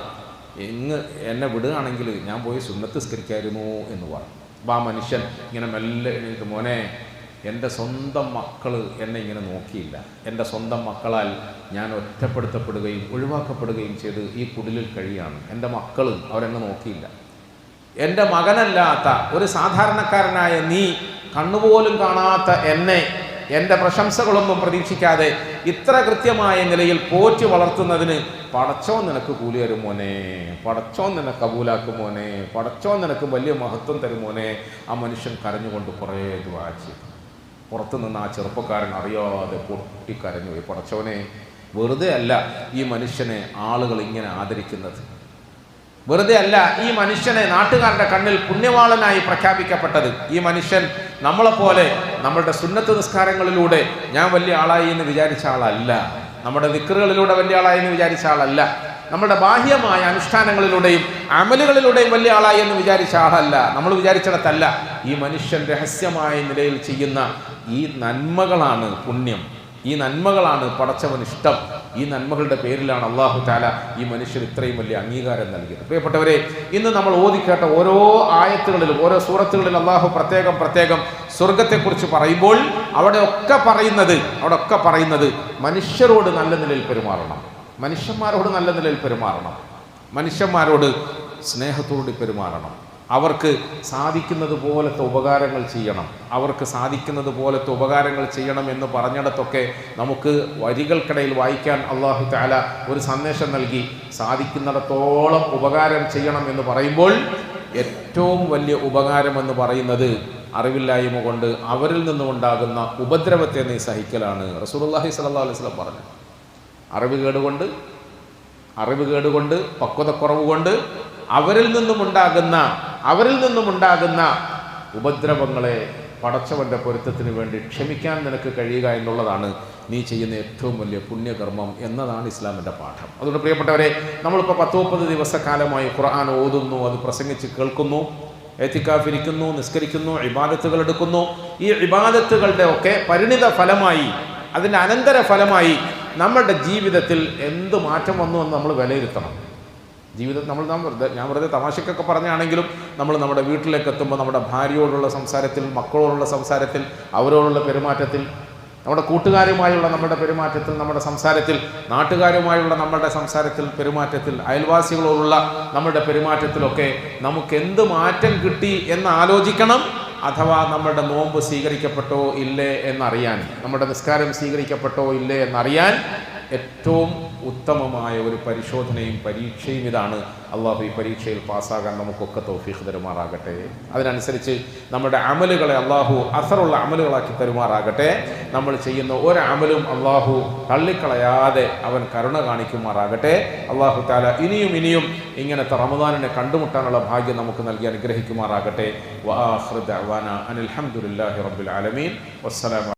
ഇങ്ങ് എന്നെ വിടുകയാണെങ്കിൽ ഞാൻ പോയി സുന്നത്ത് നിസ്കരിക്കായിരുന്നു എന്ന് പറഞ്ഞു. അപ്പോൾ ആ മനുഷ്യൻ ഇങ്ങനെ മെല്ലെ എഴുന്നേറ്റ്, മോനെ, എൻ്റെ സ്വന്തം മക്കൾ എന്നെ ഇങ്ങനെ നോക്കിയില്ല, എൻ്റെ സ്വന്തം മക്കളാൽ ഞാൻ ഒറ്റപ്പെടുത്തപ്പെടുകയും ഒഴിവാക്കപ്പെടുകയും ചെയ്ത് ഈ കുടിലിൽ കഴിയാണ്. എൻ്റെ മക്കൾ അവരെന്നെ നോക്കിയില്ല. എൻ്റെ മകനല്ലാത്ത ഒരു സാധാരണക്കാരനായ നീ, കണ്ണുപോലും കാണാത്ത എന്നെ, എൻ്റെ പ്രശംസകളൊന്നും പ്രതീക്ഷിക്കാതെ ഇത്ര കൃത്യമായ നിലയിൽ പോറ്റി വളർത്തുന്നതിന് പടച്ചോൻ നിനക്ക് കൂലി തരും മോനെ, പടച്ചോൻ നിനക്ക് കബൂലാക്കും മോനെ, പടച്ചോൻ നിനക്ക് വലിയ മഹത്വം തരും മോനെ. ആ മനുഷ്യൻ കരഞ്ഞുകൊണ്ട് കുറേ ദുആ ചെയ്തു. പുറത്തുനിന്ന് ആ ചെറുപ്പക്കാരൻ അറിയാതെ പൊട്ടിക്കരഞ്ഞു പോയി. പടച്ചോനെ, വെറുതെ അല്ല ഈ മനുഷ്യനെ ആളുകൾ ഇങ്ങനെ ആദരിക്കുന്നത്, വെറുതെ അല്ല ഈ മനുഷ്യനെ നാട്ടുകാരുടെ കണ്ണിൽ പുണ്യവാളനായി പ്രഖ്യാപിക്കപ്പെട്ടത്. ഈ മനുഷ്യൻ നമ്മളെപ്പോലെ നമ്മളുടെ സുന്നത്ത് നിസ്കാരങ്ങളിലൂടെ ഞാൻ വലിയ ആളായി എന്ന് വിചാരിച്ച ആളല്ല, നമ്മുടെ ദിക്റുകളിലൂടെ വലിയ ആളായി എന്ന് വിചാരിച്ച ആളല്ല, നമ്മുടെ ബാഹ്യമായ അനുഷ്ഠാനങ്ങളിലൂടെയും അമലുകളിലൂടെയും വലിയ ആളായി എന്ന് വിചാരിച്ച ആളല്ല, നമ്മൾ വിചാരിച്ചിടത്തല്ല. ഈ മനുഷ്യൻ രഹസ്യമായ നിലയിൽ ചെയ്യുന്ന ഈ നന്മകളാണ് പുണ്യം, ഈ നന്മകളാണ് പടച്ചവൻ ഇഷ്ടം. ഈ നന്മകളുടെ പേരിലാണ് അല്ലാഹു തആല ഈ മനുഷ്യർ ഇത്രയും വലിയ അംഗീകാരം നൽകിയത്. പ്രിയപ്പെട്ടവരെ, ഇന്ന് നമ്മൾ ഓതിക്കേട്ട ഓരോ ആയത്തുകളിലും ഓരോ സൂറത്തുകളിലും അല്ലാഹു പ്രത്യേകം സ്വർഗത്തെക്കുറിച്ച് പറയുമ്പോൾ അവിടെയൊക്കെ പറയുന്നത് മനുഷ്യരോട് നല്ല നിലയിൽ പെരുമാറണം, മനുഷ്യന്മാരോട് നല്ല നിലയിൽ പെരുമാറണം, മനുഷ്യന്മാരോട് സ്നേഹത്തോടെ പെരുമാറണം, അവർക്ക് സാധിക്കുന്നത് പോലത്തെ ഉപകാരങ്ങൾ ചെയ്യണം, അവർക്ക് സാധിക്കുന്നത് പോലത്തെ ഉപകാരങ്ങൾ ചെയ്യണം എന്ന് പറഞ്ഞിടത്തൊക്കെ നമുക്ക് വരികൾക്കിടയിൽ വായിക്കാൻ അല്ലാഹു തആല ഒരു സന്ദേശം നൽകി. സാധിക്കുന്നിടത്തോളം ഉപകാരം ചെയ്യണം എന്ന് പറയുമ്പോൾ ഏറ്റവും വലിയ ഉപകാരമെന്ന് പറയുന്നത് അറിവില്ലായ്മ കൊണ്ട് അവരിൽ നിന്നുണ്ടാകുന്ന ഉപദ്രവത്തെ നീ സഹിക്കലാണ്. റസൂലുള്ളാഹി സ്വല്ലല്ലാഹു അലൈഹി വസല്ലം പറഞ്ഞു, അറിവ് കേടുകൊണ്ട് പക്വതക്കുറവ് കൊണ്ട് അവരിൽ നിന്നുമുണ്ടാകുന്ന ഉപദ്രവങ്ങളെ പടച്ചവന്റെ പൊരുത്തത്തിന് വേണ്ടി ക്ഷമിക്കാൻ നിനക്ക് കഴിയുക എന്നുള്ളതാണ് നീ ചെയ്യുന്ന ഏറ്റവും വലിയ പുണ്യകർമ്മം എന്നതാണ് ഇസ്ലാമിൻ്റെ പാഠം. അതുകൊണ്ട് പ്രിയപ്പെട്ടവരെ, നമ്മളിപ്പോൾ 10-30 ദിവസക്കാലമായി ഖുർആൻ ഓതുന്നു, അത് പ്രസംഗിച്ച് കേൾക്കുന്നു, എത്തിക്കാഫിരിക്കുന്നു, നിസ്കരിക്കുന്നു, ഇബാദത്തുകൾ എടുക്കുന്നു. ഈ ഇബാദത്തുകളുടെ ഒക്കെ പരിണിത ഫലമായി, അതിൻ്റെ അനന്തര ഫലമായി നമ്മുടെ ജീവിതത്തിൽ എന്ത് മാറ്റം വന്നു എന്ന് നമ്മൾ വിലയിരുത്തണം. ജീവിതത്തിൽ ഞാൻ വെറുതെ തമാശക്കൊക്കെ പറഞ്ഞാണെങ്കിലും നമ്മൾ നമ്മുടെ വീട്ടിലേക്ക് എത്തുമ്പോൾ നമ്മുടെ ഭാര്യയോടുള്ള സംസാരത്തിൽ, മക്കളോടുള്ള സംസാരത്തിൽ, അവരോടുള്ള പെരുമാറ്റത്തിൽ, നമ്മുടെ കൂട്ടുകാരുമായുള്ള നമ്മുടെ പെരുമാറ്റത്തിൽ, നമ്മുടെ സംസാരത്തിൽ, നാട്ടുകാരുമായുള്ള നമ്മുടെ സംസാരത്തിൽ, പെരുമാറ്റത്തിൽ, അയൽവാസികളോടുള്ള നമ്മുടെ പെരുമാറ്റത്തിലൊക്കെ നമുക്ക് എന്ത് മാറ്റം കിട്ടി എന്ന് ആലോചിക്കണം. അഥവാ നമ്മുടെ നോമ്പ് സ്വീകരിക്കപ്പെട്ടോ ഇല്ലേ എന്നറിയാൻ, നമ്മുടെ നിസ്കാരം സ്വീകരിക്കപ്പെട്ടോ ഇല്ലേ എന്നറിയാൻ ഏറ്റവും ഉത്തമമായ ഒരു പരിശോധനയും പരീക്ഷയും ഇതാണ്. അള്ളാഹു ഈ പരീക്ഷയിൽ പാസ്സാകാൻ നമുക്കൊക്കെ തൗഫീഖ് തരുമാറാകട്ടെ. അതിനനുസരിച്ച് നമ്മുടെ അമലുകളെ അള്ളാഹു അസറുള്ള അമലുകളാക്കി തരുമാറാകട്ടെ. നമ്മൾ ചെയ്യുന്ന ഒരു അമലും അള്ളാഹു തള്ളിക്കളയാതെ അവൻ കരുണ കാണിക്കുമാറാകട്ടെ. അള്ളാഹു തആല ഇനിയും ഇങ്ങനത്തെ റമദാനിനെ കണ്ടുമുട്ടാനുള്ള ഭാഗ്യം നമുക്ക് നൽകി അനുഗ്രഹിക്കുമാറാകട്ടെ. വആഖിറു ദഅ്വാനാ അനിൽ ഹംദുലില്ലാഹി റബ്ബിൽ ആലമീൻ. വസ്സലാമു